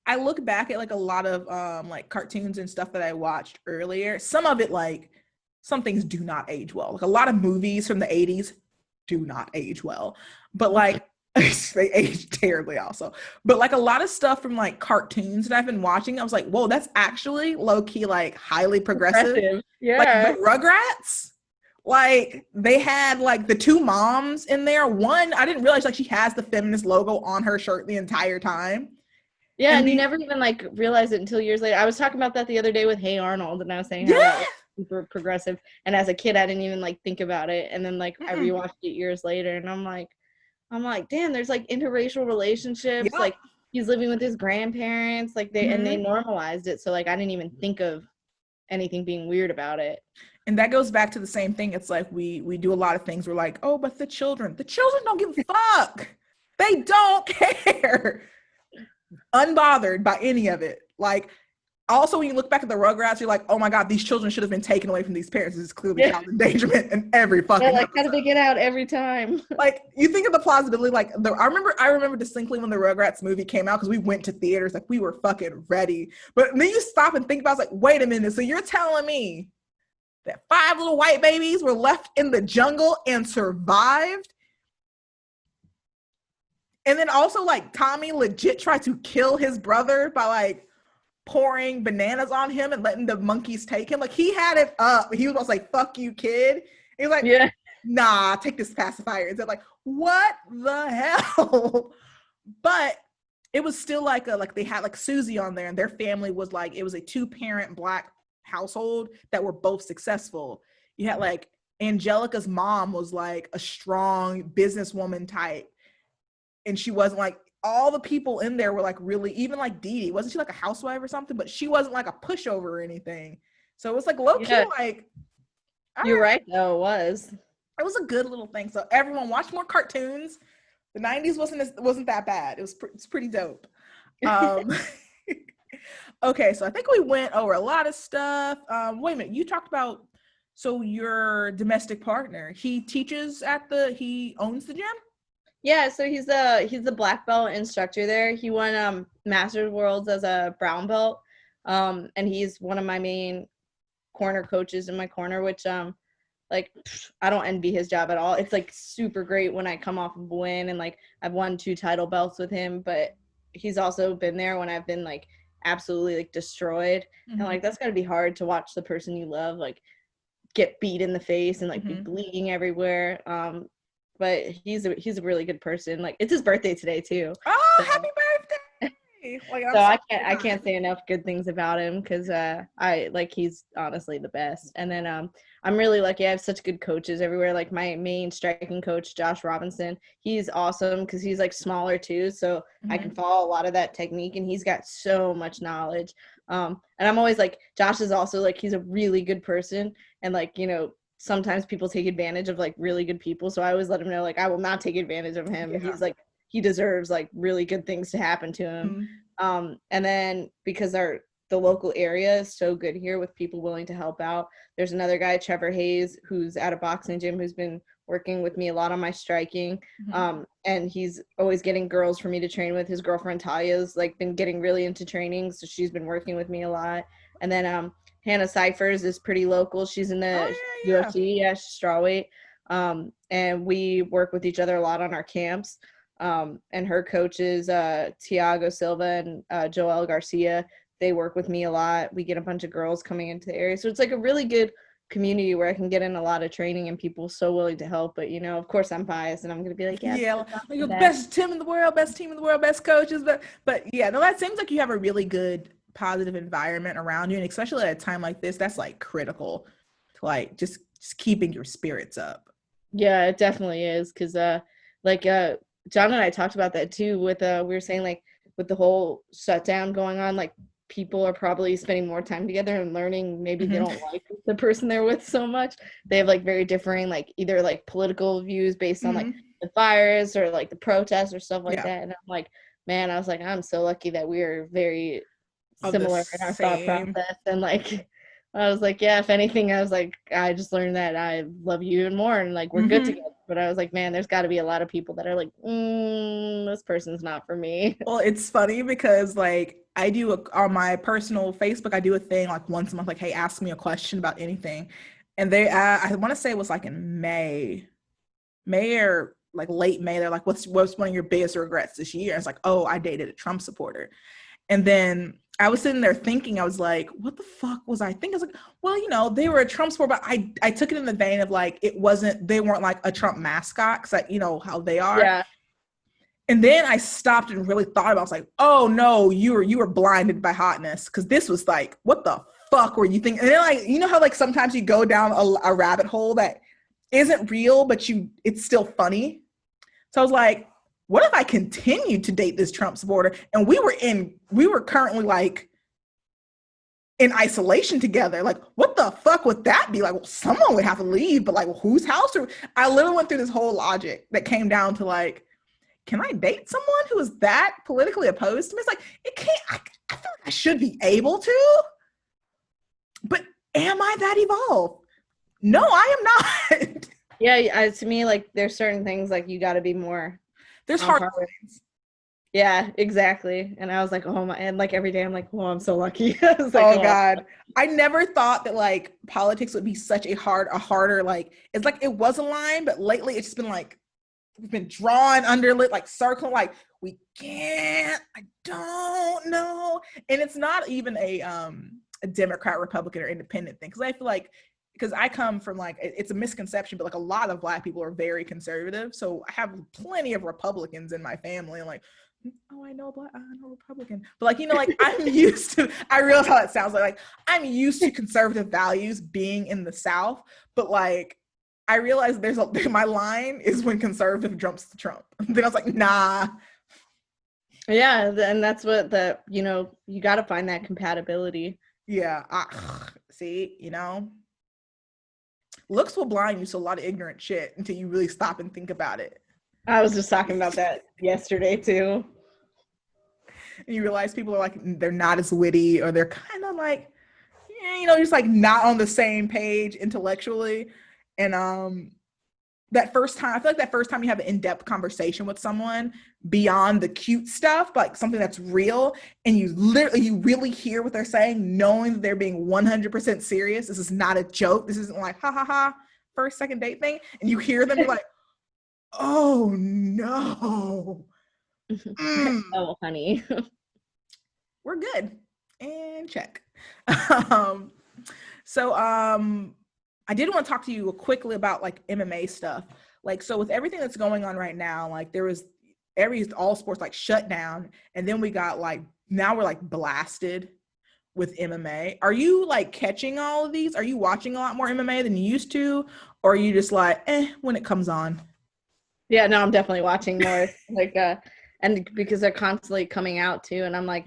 I look back at like a lot of like cartoons and stuff that I watched earlier. Some of it, like, some things do not age well. Like a lot of movies from the 80s do not age well. But like they age terribly also. But like a lot of stuff from like cartoons that I've been watching, I was like, whoa, that's actually low-key like highly progressive. Yeah. Like the Rugrats. Like they had like the two moms in there. One, I didn't realize like she has the feminist logo on her shirt the entire time. Yeah, and you never even like realize it until years later. I was talking about that the other day with Hey Arnold, and I was saying how that was super progressive. And as a kid, I didn't even like think about it. And then like I rewatched it years later, and I'm like, damn, there's like interracial relationships. Yep. Like he's living with his grandparents, like they normalized it. So like I didn't even think of anything being weird about it. And that goes back to the same thing. It's like we do a lot of things. We're like, oh, but the children don't give a fuck. They don't care. Unbothered by any of it. Like, also when you look back at the Rugrats, you're like, oh my God, these children should have been taken away from these parents. This is clearly child endangerment in every fucking like how did they get out every time? Like, you think of the plausibility, like I remember distinctly when the Rugrats movie came out, because we went to theaters, like we were fucking ready. But then you stop and think about it, it's like, wait a minute, so you're telling me that 5 little white babies were left in the jungle and survived? And then also, like, Tommy legit tried to kill his brother by like pouring bananas on him and letting the monkeys take him. Like, he had it up. He was about to say, fuck you, kid. He was like, yeah, nah, take this pacifier. Is it like, what the hell? But it was still like they had like Susie on there, and their family was like, it was a 2-parent Black household that were both successful. You had like Angelica's mom was like a strong businesswoman type, and she wasn't like, all the people in there were like really, even like Dee Dee, wasn't she like a housewife or something? But she wasn't like a pushover or anything. So it was like low-key, like, you're right though, it was a good little thing. So everyone watch more cartoons. The 90s wasn't that bad. It's pretty dope. Okay, so I think we went over a lot of stuff. Wait a minute, you talked about, so your domestic partner, he owns the gym? Yeah, so he's the black belt instructor there. He won Masters Worlds as a brown belt. And he's one of my main corner coaches in my corner, which like I don't envy his job at all. It's like super great when I come off of a win, and like I've won 2 title belts with him, but he's also been there when I've been like absolutely like destroyed. And like that's gotta be hard to watch the person you love like get beat in the face and like be bleeding everywhere. But he's a really good person. Like it's his birthday today too. Oh, so, happy birthday! Like, so I can't say enough good things about him, because I like he's honestly the best. And then I'm really lucky. I have such good coaches everywhere. Like my main striking coach, Josh Robinson, he's awesome because he's like smaller too, so I can follow a lot of that technique, and he's got so much knowledge. And I'm always like, Josh is also like, he's a really good person, and like, you know, sometimes people take advantage of like really good people, so I always let him know like I will not take advantage of him. Yeah. He's like, he deserves like really good things to happen to him. And then because the local area is so good here with people willing to help out. There's another guy, Trevor Hayes, who's at a boxing gym, who's been working with me a lot on my striking. And he's always getting girls for me to train with. His girlfriend Talia's like been getting really into training, so she's been working with me a lot. And then Hannah Cyphers is pretty local. She's in the UFC, she's strawweight. And we work with each other a lot on our camps. And her coaches, Tiago Silva and Joel Garcia, they work with me a lot. We get a bunch of girls coming into the area. So it's like a really good community where I can get in a lot of training and people so willing to help. But, you know, of course I'm biased and I'm going to be like, like best team in the world, best coaches. But yeah, no, that seems like you have a really good positive environment around you. And especially at a time like this, that's like critical to like just keeping your spirits up. Yeah, it definitely is. Cause John and I talked about that too with, we were saying like with the whole shutdown going on, like people are probably spending more time together and learning. Maybe they don't like the person they're with so much. They have like very differing, like either like political views based on like the virus or like the protests or stuff like that. And I'm like, man, I was like, I'm so lucky that we are very similar in our thought process. And like, I was like, yeah, if anything, I was like, I just learned that I love you even more and like we're good together. But I was like, man, there's got to be a lot of people that are like, this person's not for me. Well, it's funny because like I do on my personal Facebook, I do a thing like once a month, like, hey, ask me a question about anything. And they, I want to say it was like in May or like late May. They're like, what's one of your biggest regrets this year? And it's like, oh, I dated a Trump supporter. And then I was sitting there thinking, I was like, what the fuck was I thinking? I was like, well, you know, they were a Trump supporter, but I took it in the vein of like, they weren't like a Trump mascot, because you know how they are. Yeah. And then I stopped and really thought about it. I was like, oh no, you were blinded by hotness. Because this was like, what the fuck were you thinking? And then like, you know how like sometimes you go down a rabbit hole that isn't real, but it's still funny. So I was like, what if I continued to date this Trump supporter and we were currently like in isolation together? Like, what the fuck would that be? Like, well, someone would have to leave, but like, well, whose house? I literally went through this whole logic that came down to like, can I date someone who is that politically opposed to me? It's like, it can't, I feel like I should be able to, but am I that evolved? No, I am not. Yeah, to me, like, there's certain things like you got to be more. There's hard things. Yeah, exactly. And I was like, oh my, and like every day I'm like, oh, I'm so lucky. I was like, oh God. I never thought that like politics would be such a harder, like, it's like it was a line, but lately it's just been like, we've been drawn under it, like circling, like we can't, I don't know. And it's not even a Democrat, Republican, or independent thing. Cause I feel like, because I come from like, it's a misconception, but like a lot of Black people are very conservative. So I have plenty of Republicans in my family. I'm like, oh, I know Republican. But like, you know, like I'm used to, I realize how it sounds like I'm used to conservative values being in the South. But like, I realized my line is when conservative jumps to Trump. Then I was like, nah. Yeah, and that's what you got to find that compatibility. Yeah. See, you know, looks will blind you to a lot of ignorant shit until you really stop and think about it. I was just talking about that yesterday too. And you realize people are like, they're not as witty, or they're kind of like, yeah, you know, just like not on the same page intellectually. And that first time, I feel like that first time you have an in-depth conversation with someone beyond the cute stuff, like something that's real, and you really hear what they're saying, knowing that they're being 100% serious. This is not a joke. This isn't like, ha ha ha, first, second date thing. And you hear them, you're like, oh no. Oh, honey. We're good. And check. I did want to talk to you quickly about like MMA stuff. Like, so with everything that's going on right now, like there was all sports like shut down, and then we got like, now we're like blasted with MMA. Are you like catching all of these? Are you watching a lot more MMA than you used to? Or are you just like, when it comes on? Yeah, no, I'm definitely watching more. Like, and because they're constantly coming out too. And I'm like,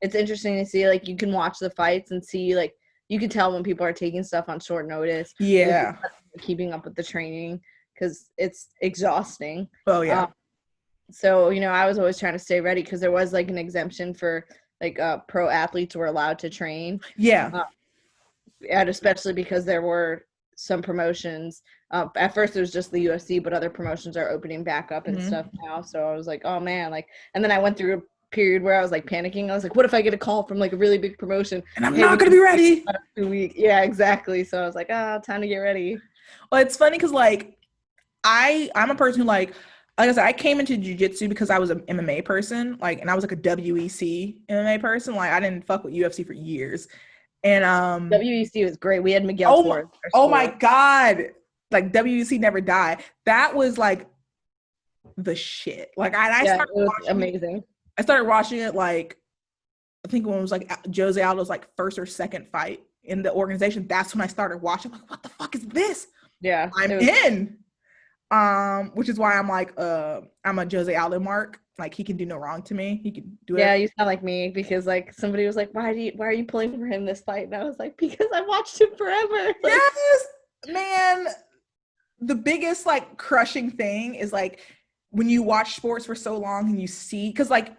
it's interesting to see, like, you can watch the fights and see, like, you can tell when people are taking stuff on short notice. Yeah. Keeping up with the training, because it's exhausting. Oh, yeah. So, you know, I was always trying to stay ready, because there was like an exemption for like pro athletes were allowed to train. Yeah. And especially because there were some promotions. At first it was just the UFC, but other promotions are opening back up and stuff now. So I was like, oh man, like, and then I went through a period where I was like panicking. I was like, what if I get a call from like a really big promotion and I'm not gonna be ready? 2 weeks. Yeah, exactly. So I was like, time to get ready. Well, it's funny because like I'm a person who like I said, I came into jiu-jitsu because I was an MMA person, like, and I was like a WEC MMA person. Like, I didn't fuck with UFC for years. And WEC was great. We had Miguel Torres. Oh my God. Like WEC never died. That was like the shit. Like I started watching amazing. I started watching it like I think when it was like Jose Aldo's like first or second fight in the organization. That's when I started watching. I'm like, what the fuck is this? Yeah. I'm in. Which is why I'm like, I'm a Jose Aldo mark. Like he can do no wrong to me. He can do it. Yeah, you sound like me because like somebody was like, why are you pulling for him this fight? And I was like, because I watched him forever. Like, yes, man. The biggest like crushing thing is like when you watch sports for so long and you see, because like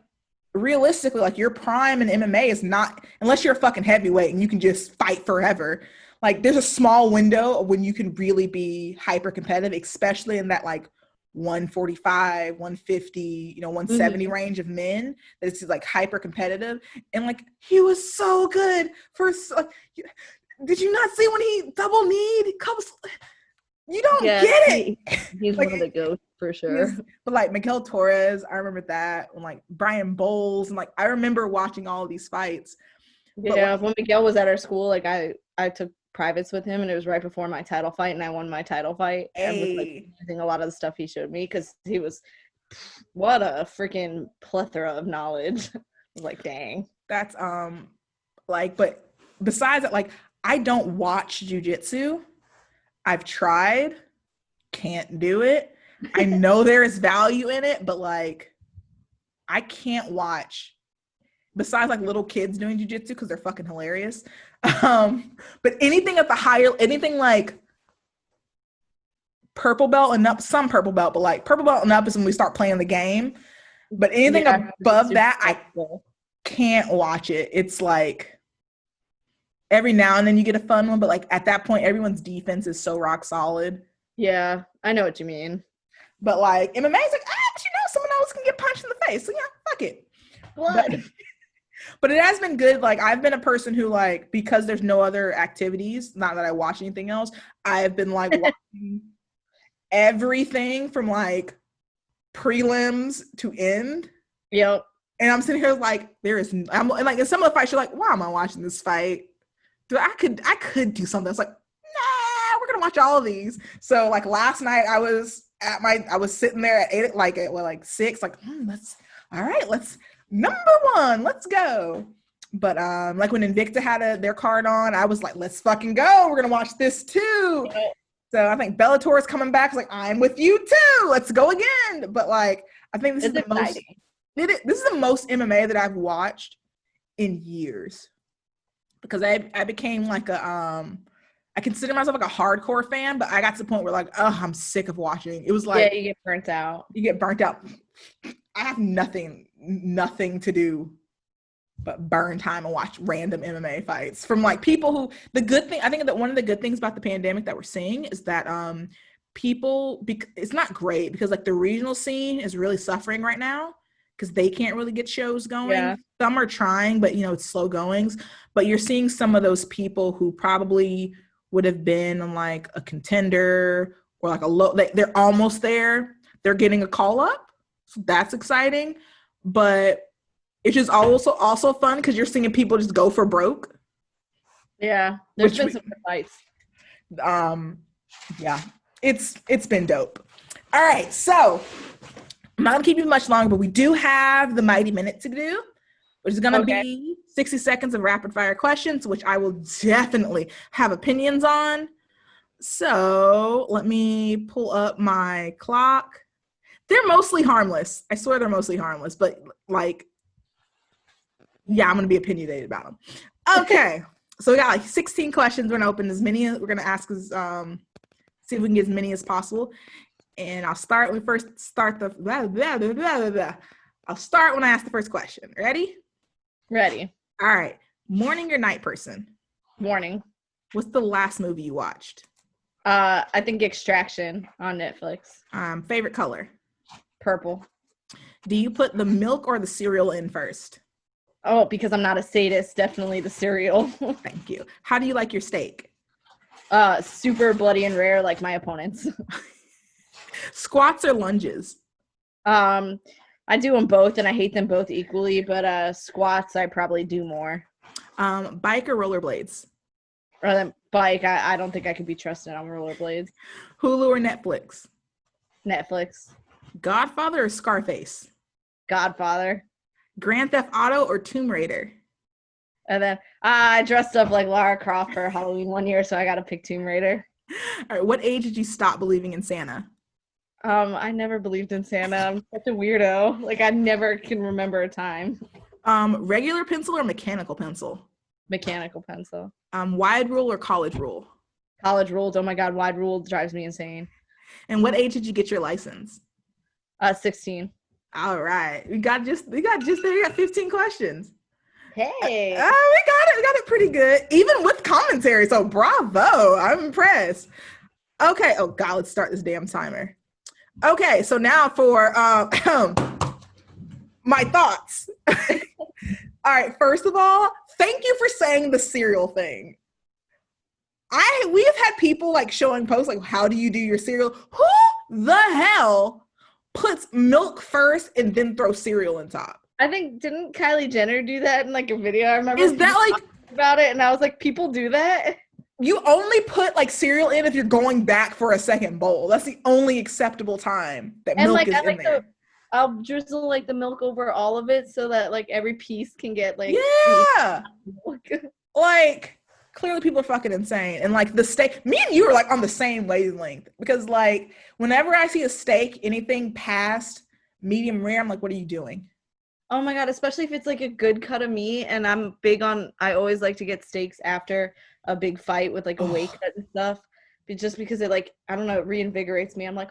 realistically, like your prime in MMA is not, unless you're a fucking heavyweight and you can just fight forever. Like there's a small window of when you can really be hyper competitive, especially in that like 145, 150, 170 range of men, that it's like hyper competitive. And like he was so good like, did you not see when he double kneed? You don't get it. He's like, one of the goats for sure. But like Miguel Torres, I remember that, and like Brian Bowles, and like I remember watching all of these fights. Yeah, when Miguel was at our school, like I took privates with him, and it was right before my title fight, and I won my title fight. And was like using a lot of the stuff he showed me because he was what a freaking plethora of knowledge. Like, dang. That's like, but besides that, like I don't watch jiu-jitsu. I've tried, can't do it. I know there is value in it, but like I can't watch besides like little kids doing jiu-jitsu because they're fucking hilarious. But anything at the higher, anything like purple belt and up, some purple belt, but like purple belt and up is when we start playing the game. But anything above that, I can't watch it. It's like every now and then you get a fun one, but like at that point, everyone's defense is so rock solid. Yeah, I know what you mean. But like MMA is like, but someone else can get punched in the face. So yeah, fuck it. Blood. But it has been good. Like I've been a person who like, because there's no other activities, not that I watch anything else, I've been like watching everything from like prelims to end. Yep. And I'm sitting here like, I'm like, in some of the fights, you're like, why am I watching this fight? I could do something. It's like, nah, we're gonna watch all of these. So like last night I was sitting there at 8, like 6, like let's number 1, let's go. But like when Invicta had their card on, I was like, let's fucking go. We're gonna watch this too. Yeah. So I think Bellator is coming back. It's like, I'm with you too. Let's go again. But like, I think this is the most. This is the most MMA that I've watched in years. Because I became like I consider myself like a hardcore fan, but I got to the point where like, I'm sick of watching. It was like, yeah, you get burnt out. I have nothing to do but burn time and watch random MMA fights from like people who, I think that one of the good things about the pandemic that we're seeing is that it's not great because like the regional scene is really suffering right now because they can't really get shows going. Yeah. Some are trying, but it's slow goings. But you're seeing some of those people who probably would have been on like a Contender or like they're almost there. They're getting a call up. So that's exciting. But it's just also fun because you're seeing people just go for broke. Yeah. There's been some good fights. Yeah. It's been dope. All right. So I'm not gonna keep you much longer, but we do have the Mighty Minute to do, which is gonna be 60 seconds of rapid fire questions, which I will definitely have opinions on. So let me pull up my clock. They're mostly harmless. I swear they're mostly harmless, but like, yeah, I'm gonna be opinionated about them. Okay. So we got like 16 questions. We're gonna open as many as we're gonna ask as see if we can get as many as possible. And I'll start when I'll start when I ask the first question. Ready? Ready. All right. Morning or night person? Morning. What's the last movie you watched? I think Extraction on Netflix. Favorite color? Purple. Do you put the milk or the cereal in first? Oh, because I'm not a sadist, definitely the cereal. Thank you. How do you like your steak? Super bloody and rare like my opponents. Squats or lunges? I do them both and I hate them both equally, but squats I probably do more. Bike or rollerblades? Rather than bike, I don't think I could be trusted on rollerblades. Hulu or Netflix? Netflix. Godfather or Scarface? Godfather. Grand Theft Auto or Tomb Raider? And then I dressed up like Lara Croft for Halloween one year, so I got to pick Tomb Raider. All right, what age did you stop believing in Santa? I never believed in Santa. I'm such a weirdo. Like, I never can remember a time. Regular pencil or mechanical pencil? Mechanical pencil. Wide rule or college rule? College rules. Oh my God, wide rule drives me insane. And what age did you get your license? 16. All right, we got just there. We got 15 questions. Hey. We got it pretty good, even with commentary. So bravo, I'm impressed. Okay. Oh God, let's start this damn timer. Okay, so now for my thoughts. All right, first of all, thank you for saying the cereal thing. We have had people like showing posts like, how do you do your cereal? Who the hell puts milk first and then throw cereal on top? I think, didn't Kylie Jenner do that in like a video? I remember Is that like about it and I was like, people do that? You only put like cereal in if you're going back for a second bowl. That's the only acceptable time that milk like, is in there. I'll drizzle like the milk over all of it so that like every piece can get like like clearly people are fucking insane. And like the steak, me and you are like on the same wavelength because like whenever I see a steak, anything past medium rare, I'm like, what are you doing? Oh my God, especially if it's like a good cut of meat. And I'm big on, I always like to get steaks after a big fight with like a weight cut and stuff. But just because it like, I don't know, it reinvigorates me. I'm like,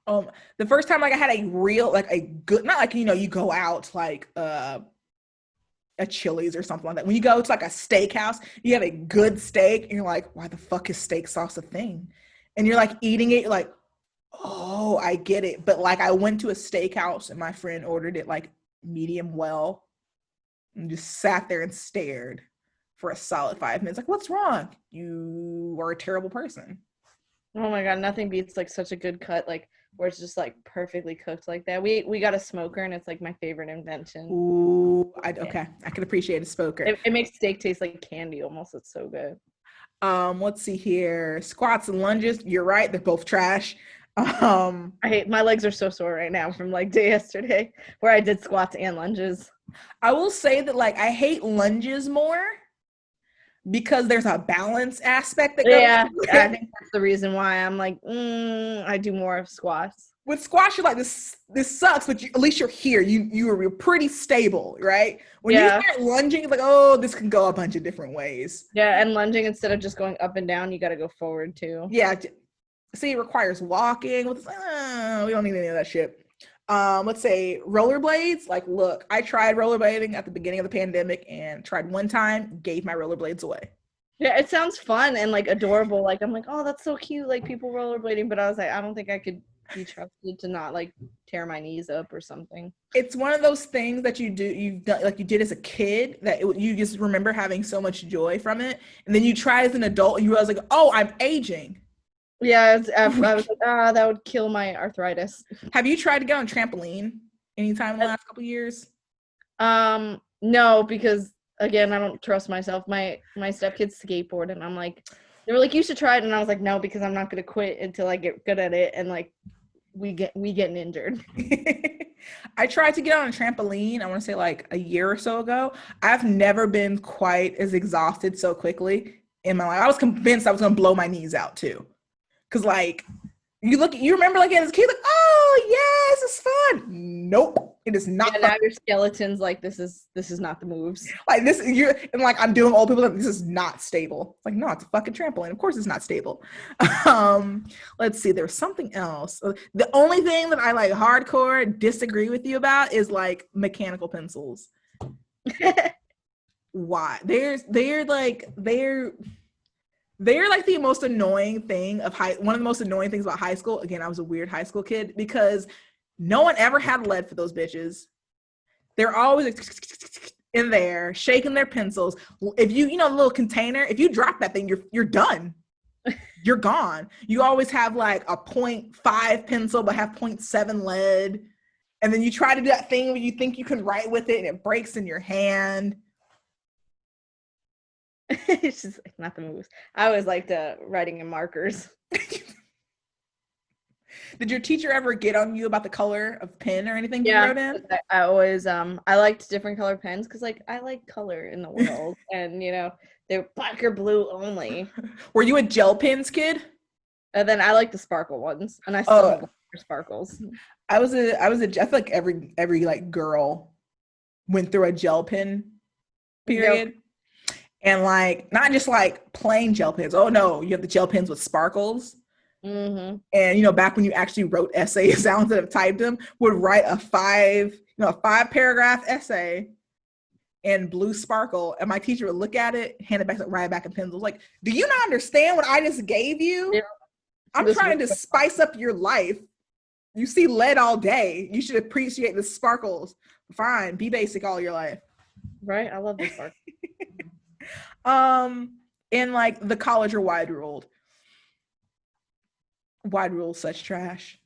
the first time like I had a real, like a good, not like, you know, you go out like a Chili's or something like that. When you go to like a steakhouse, you have a good steak and you're like, why the fuck is steak sauce a thing? And you're like eating it, you're like, oh, I get it. But like I went to a steakhouse and my friend ordered it like medium well and just sat there and stared for a solid 5 minutes. Like, what's wrong? You are a terrible person. Oh my God, nothing beats like such a good cut, like where it's just like perfectly cooked like that. We got a smoker and it's like my favorite invention. Ooh, okay. I can appreciate a smoker. It makes steak taste like candy almost. It's so good. Let's see here. Squats and lunges. You're right. They're both trash. I hate, my legs are so sore right now from like day yesterday where I did squats and lunges. I will say that like I hate lunges more because there's a balance aspect that goes I think that's the reason why I'm like I do more of squats. With squats you're like this sucks, but at least you're here, you're pretty stable, right? When you start lunging it's like, oh, this can go a bunch of different ways. And lunging, instead of just going up and down, you got to go forward too. See, it requires walking. We don't need any of that shit. Let's say rollerblades. Like, look, I tried rollerblading at the beginning of the pandemic and tried one time, gave my rollerblades away. Yeah, it sounds fun and like adorable. Like, I'm like, oh, that's so cute. Like people rollerblading, but I was like, I don't think I could be trusted to not like tear my knees up or something. It's one of those things that you've done, like you did as a kid, that you just remember having so much joy from it, and then you try as an adult and you realize like, oh, I'm aging. Yeah, I was like, that would kill my arthritis. Have you tried to get on a trampoline anytime in the last couple of years? No, because again, I don't trust myself. My stepkids skateboard, and I'm like, they were like, you should try it, and I was like, no, because I'm not gonna quit until I get good at it, and like we getting injured. I tried to get on a trampoline, I want to say like a year or so ago. I've never been quite as exhausted so quickly in my life. I was convinced I was gonna blow my knees out too. Cause like you remember like as a kid, like, oh yes, it's fun. Nope, it is not. And now your skeleton's like, this is not the moves. Like this, and like I'm doing old people, like, this is not stable. Like, no, it's a fucking trampoline. Of course it's not stable. Let's see, there's something else. The only thing that I like hardcore disagree with you about is like mechanical pencils. Why? They're like the most annoying thing of one of the most annoying things about high school. Again, I was a weird high school kid because no one ever had lead for those bitches. They're always in there shaking their pencils. If you know, the little container, if you drop that thing, you're done. You're gone. You always have like a 0.5 pencil, but have 0.7 lead. And then you try to do that thing where you think you can write with it and it breaks in your hand. It's just like not the moves. I always liked writing in markers. Did your teacher ever get on you about the color of pen or anything you wrote in? I always I liked different color pens because like I like color in the world, and you know they're black or blue only. Were you a gel pens kid? And then I like the sparkle ones, and I still have sparkles. I feel like every like girl went through a gel pen period. Yep. And like not just like plain gel pens. Oh no, you have the gel pens with sparkles. Mm-hmm. And you know, back when you actually wrote essays out instead of typed them, would write a 5 paragraph essay in blue sparkle, and my teacher would look at it, hand it back, write it back in pencils. Like, do you not understand what I just gave you? Yeah. I'm trying to spice up your life. You see lead all day. You should appreciate the sparkles. Fine, be basic all your life. Right, I love the sparkles. In like the college or wide ruled such trash.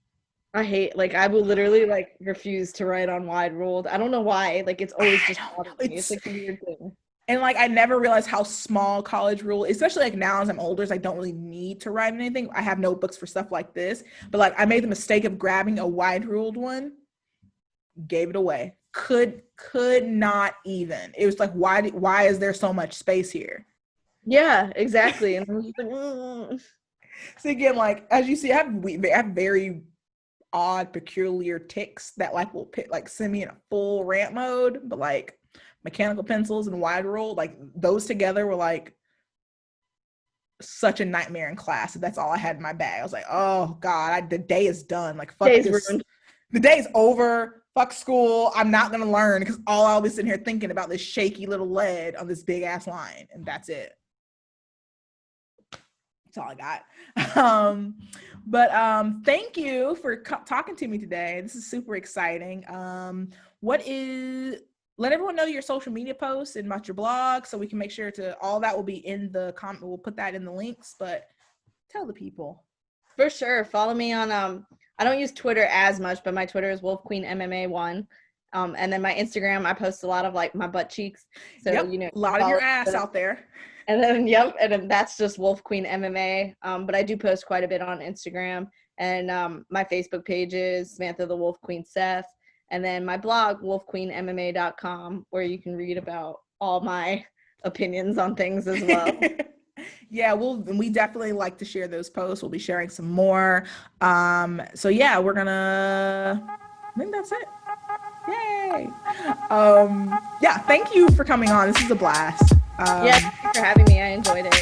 I hate, like, I will literally like refuse to write on wide ruled. I don't know why. Like, it's always just it's like a weird thing. And like I never realized how small college rule, especially like now as I'm older, I don't really need to write anything. I have notebooks for stuff like this, but like I made the mistake of grabbing a wide ruled one, gave it away. Could not even. It was like, why is there so much space here? Yeah, exactly. And I was just like, So again, like as you see, I have very odd, peculiar tics that like will send me in a full rant mode, but like mechanical pencils and wide rule, like those together were like such a nightmare in class. That's all I had in my bag. I was like, oh God, the day is done. Like fuck this. The day is over. Fuck school. I'm not gonna learn because all I'll be sitting here thinking about this shaky little lead on this big ass line, and that's it. That's all I got. But thank you for talking to me today. This is super exciting. Let everyone know your social media posts and about your blog, so we can make sure all that will be in the comment. We'll put that in the links, but tell the people. For sure. Follow me on, I don't use Twitter as much, but my Twitter is Wolf Queen MMA 1. And then my Instagram, I post a lot of like my butt cheeks. So, yep, you know, a lot of your ass out there. And then, yep. And then that's just Wolf Queen MMA. But I do post quite a bit on Instagram, and my Facebook page is Samantha the Wolf Queen Seff. And then my blog, wolfqueenmma.com, where you can read about all my opinions on things as well. Yeah, we definitely like to share those posts. We'll be sharing some more. So yeah, I think that's it. Yay. Yeah, thank you for coming on. This is a blast. Yeah, thank you for having me. I enjoyed it.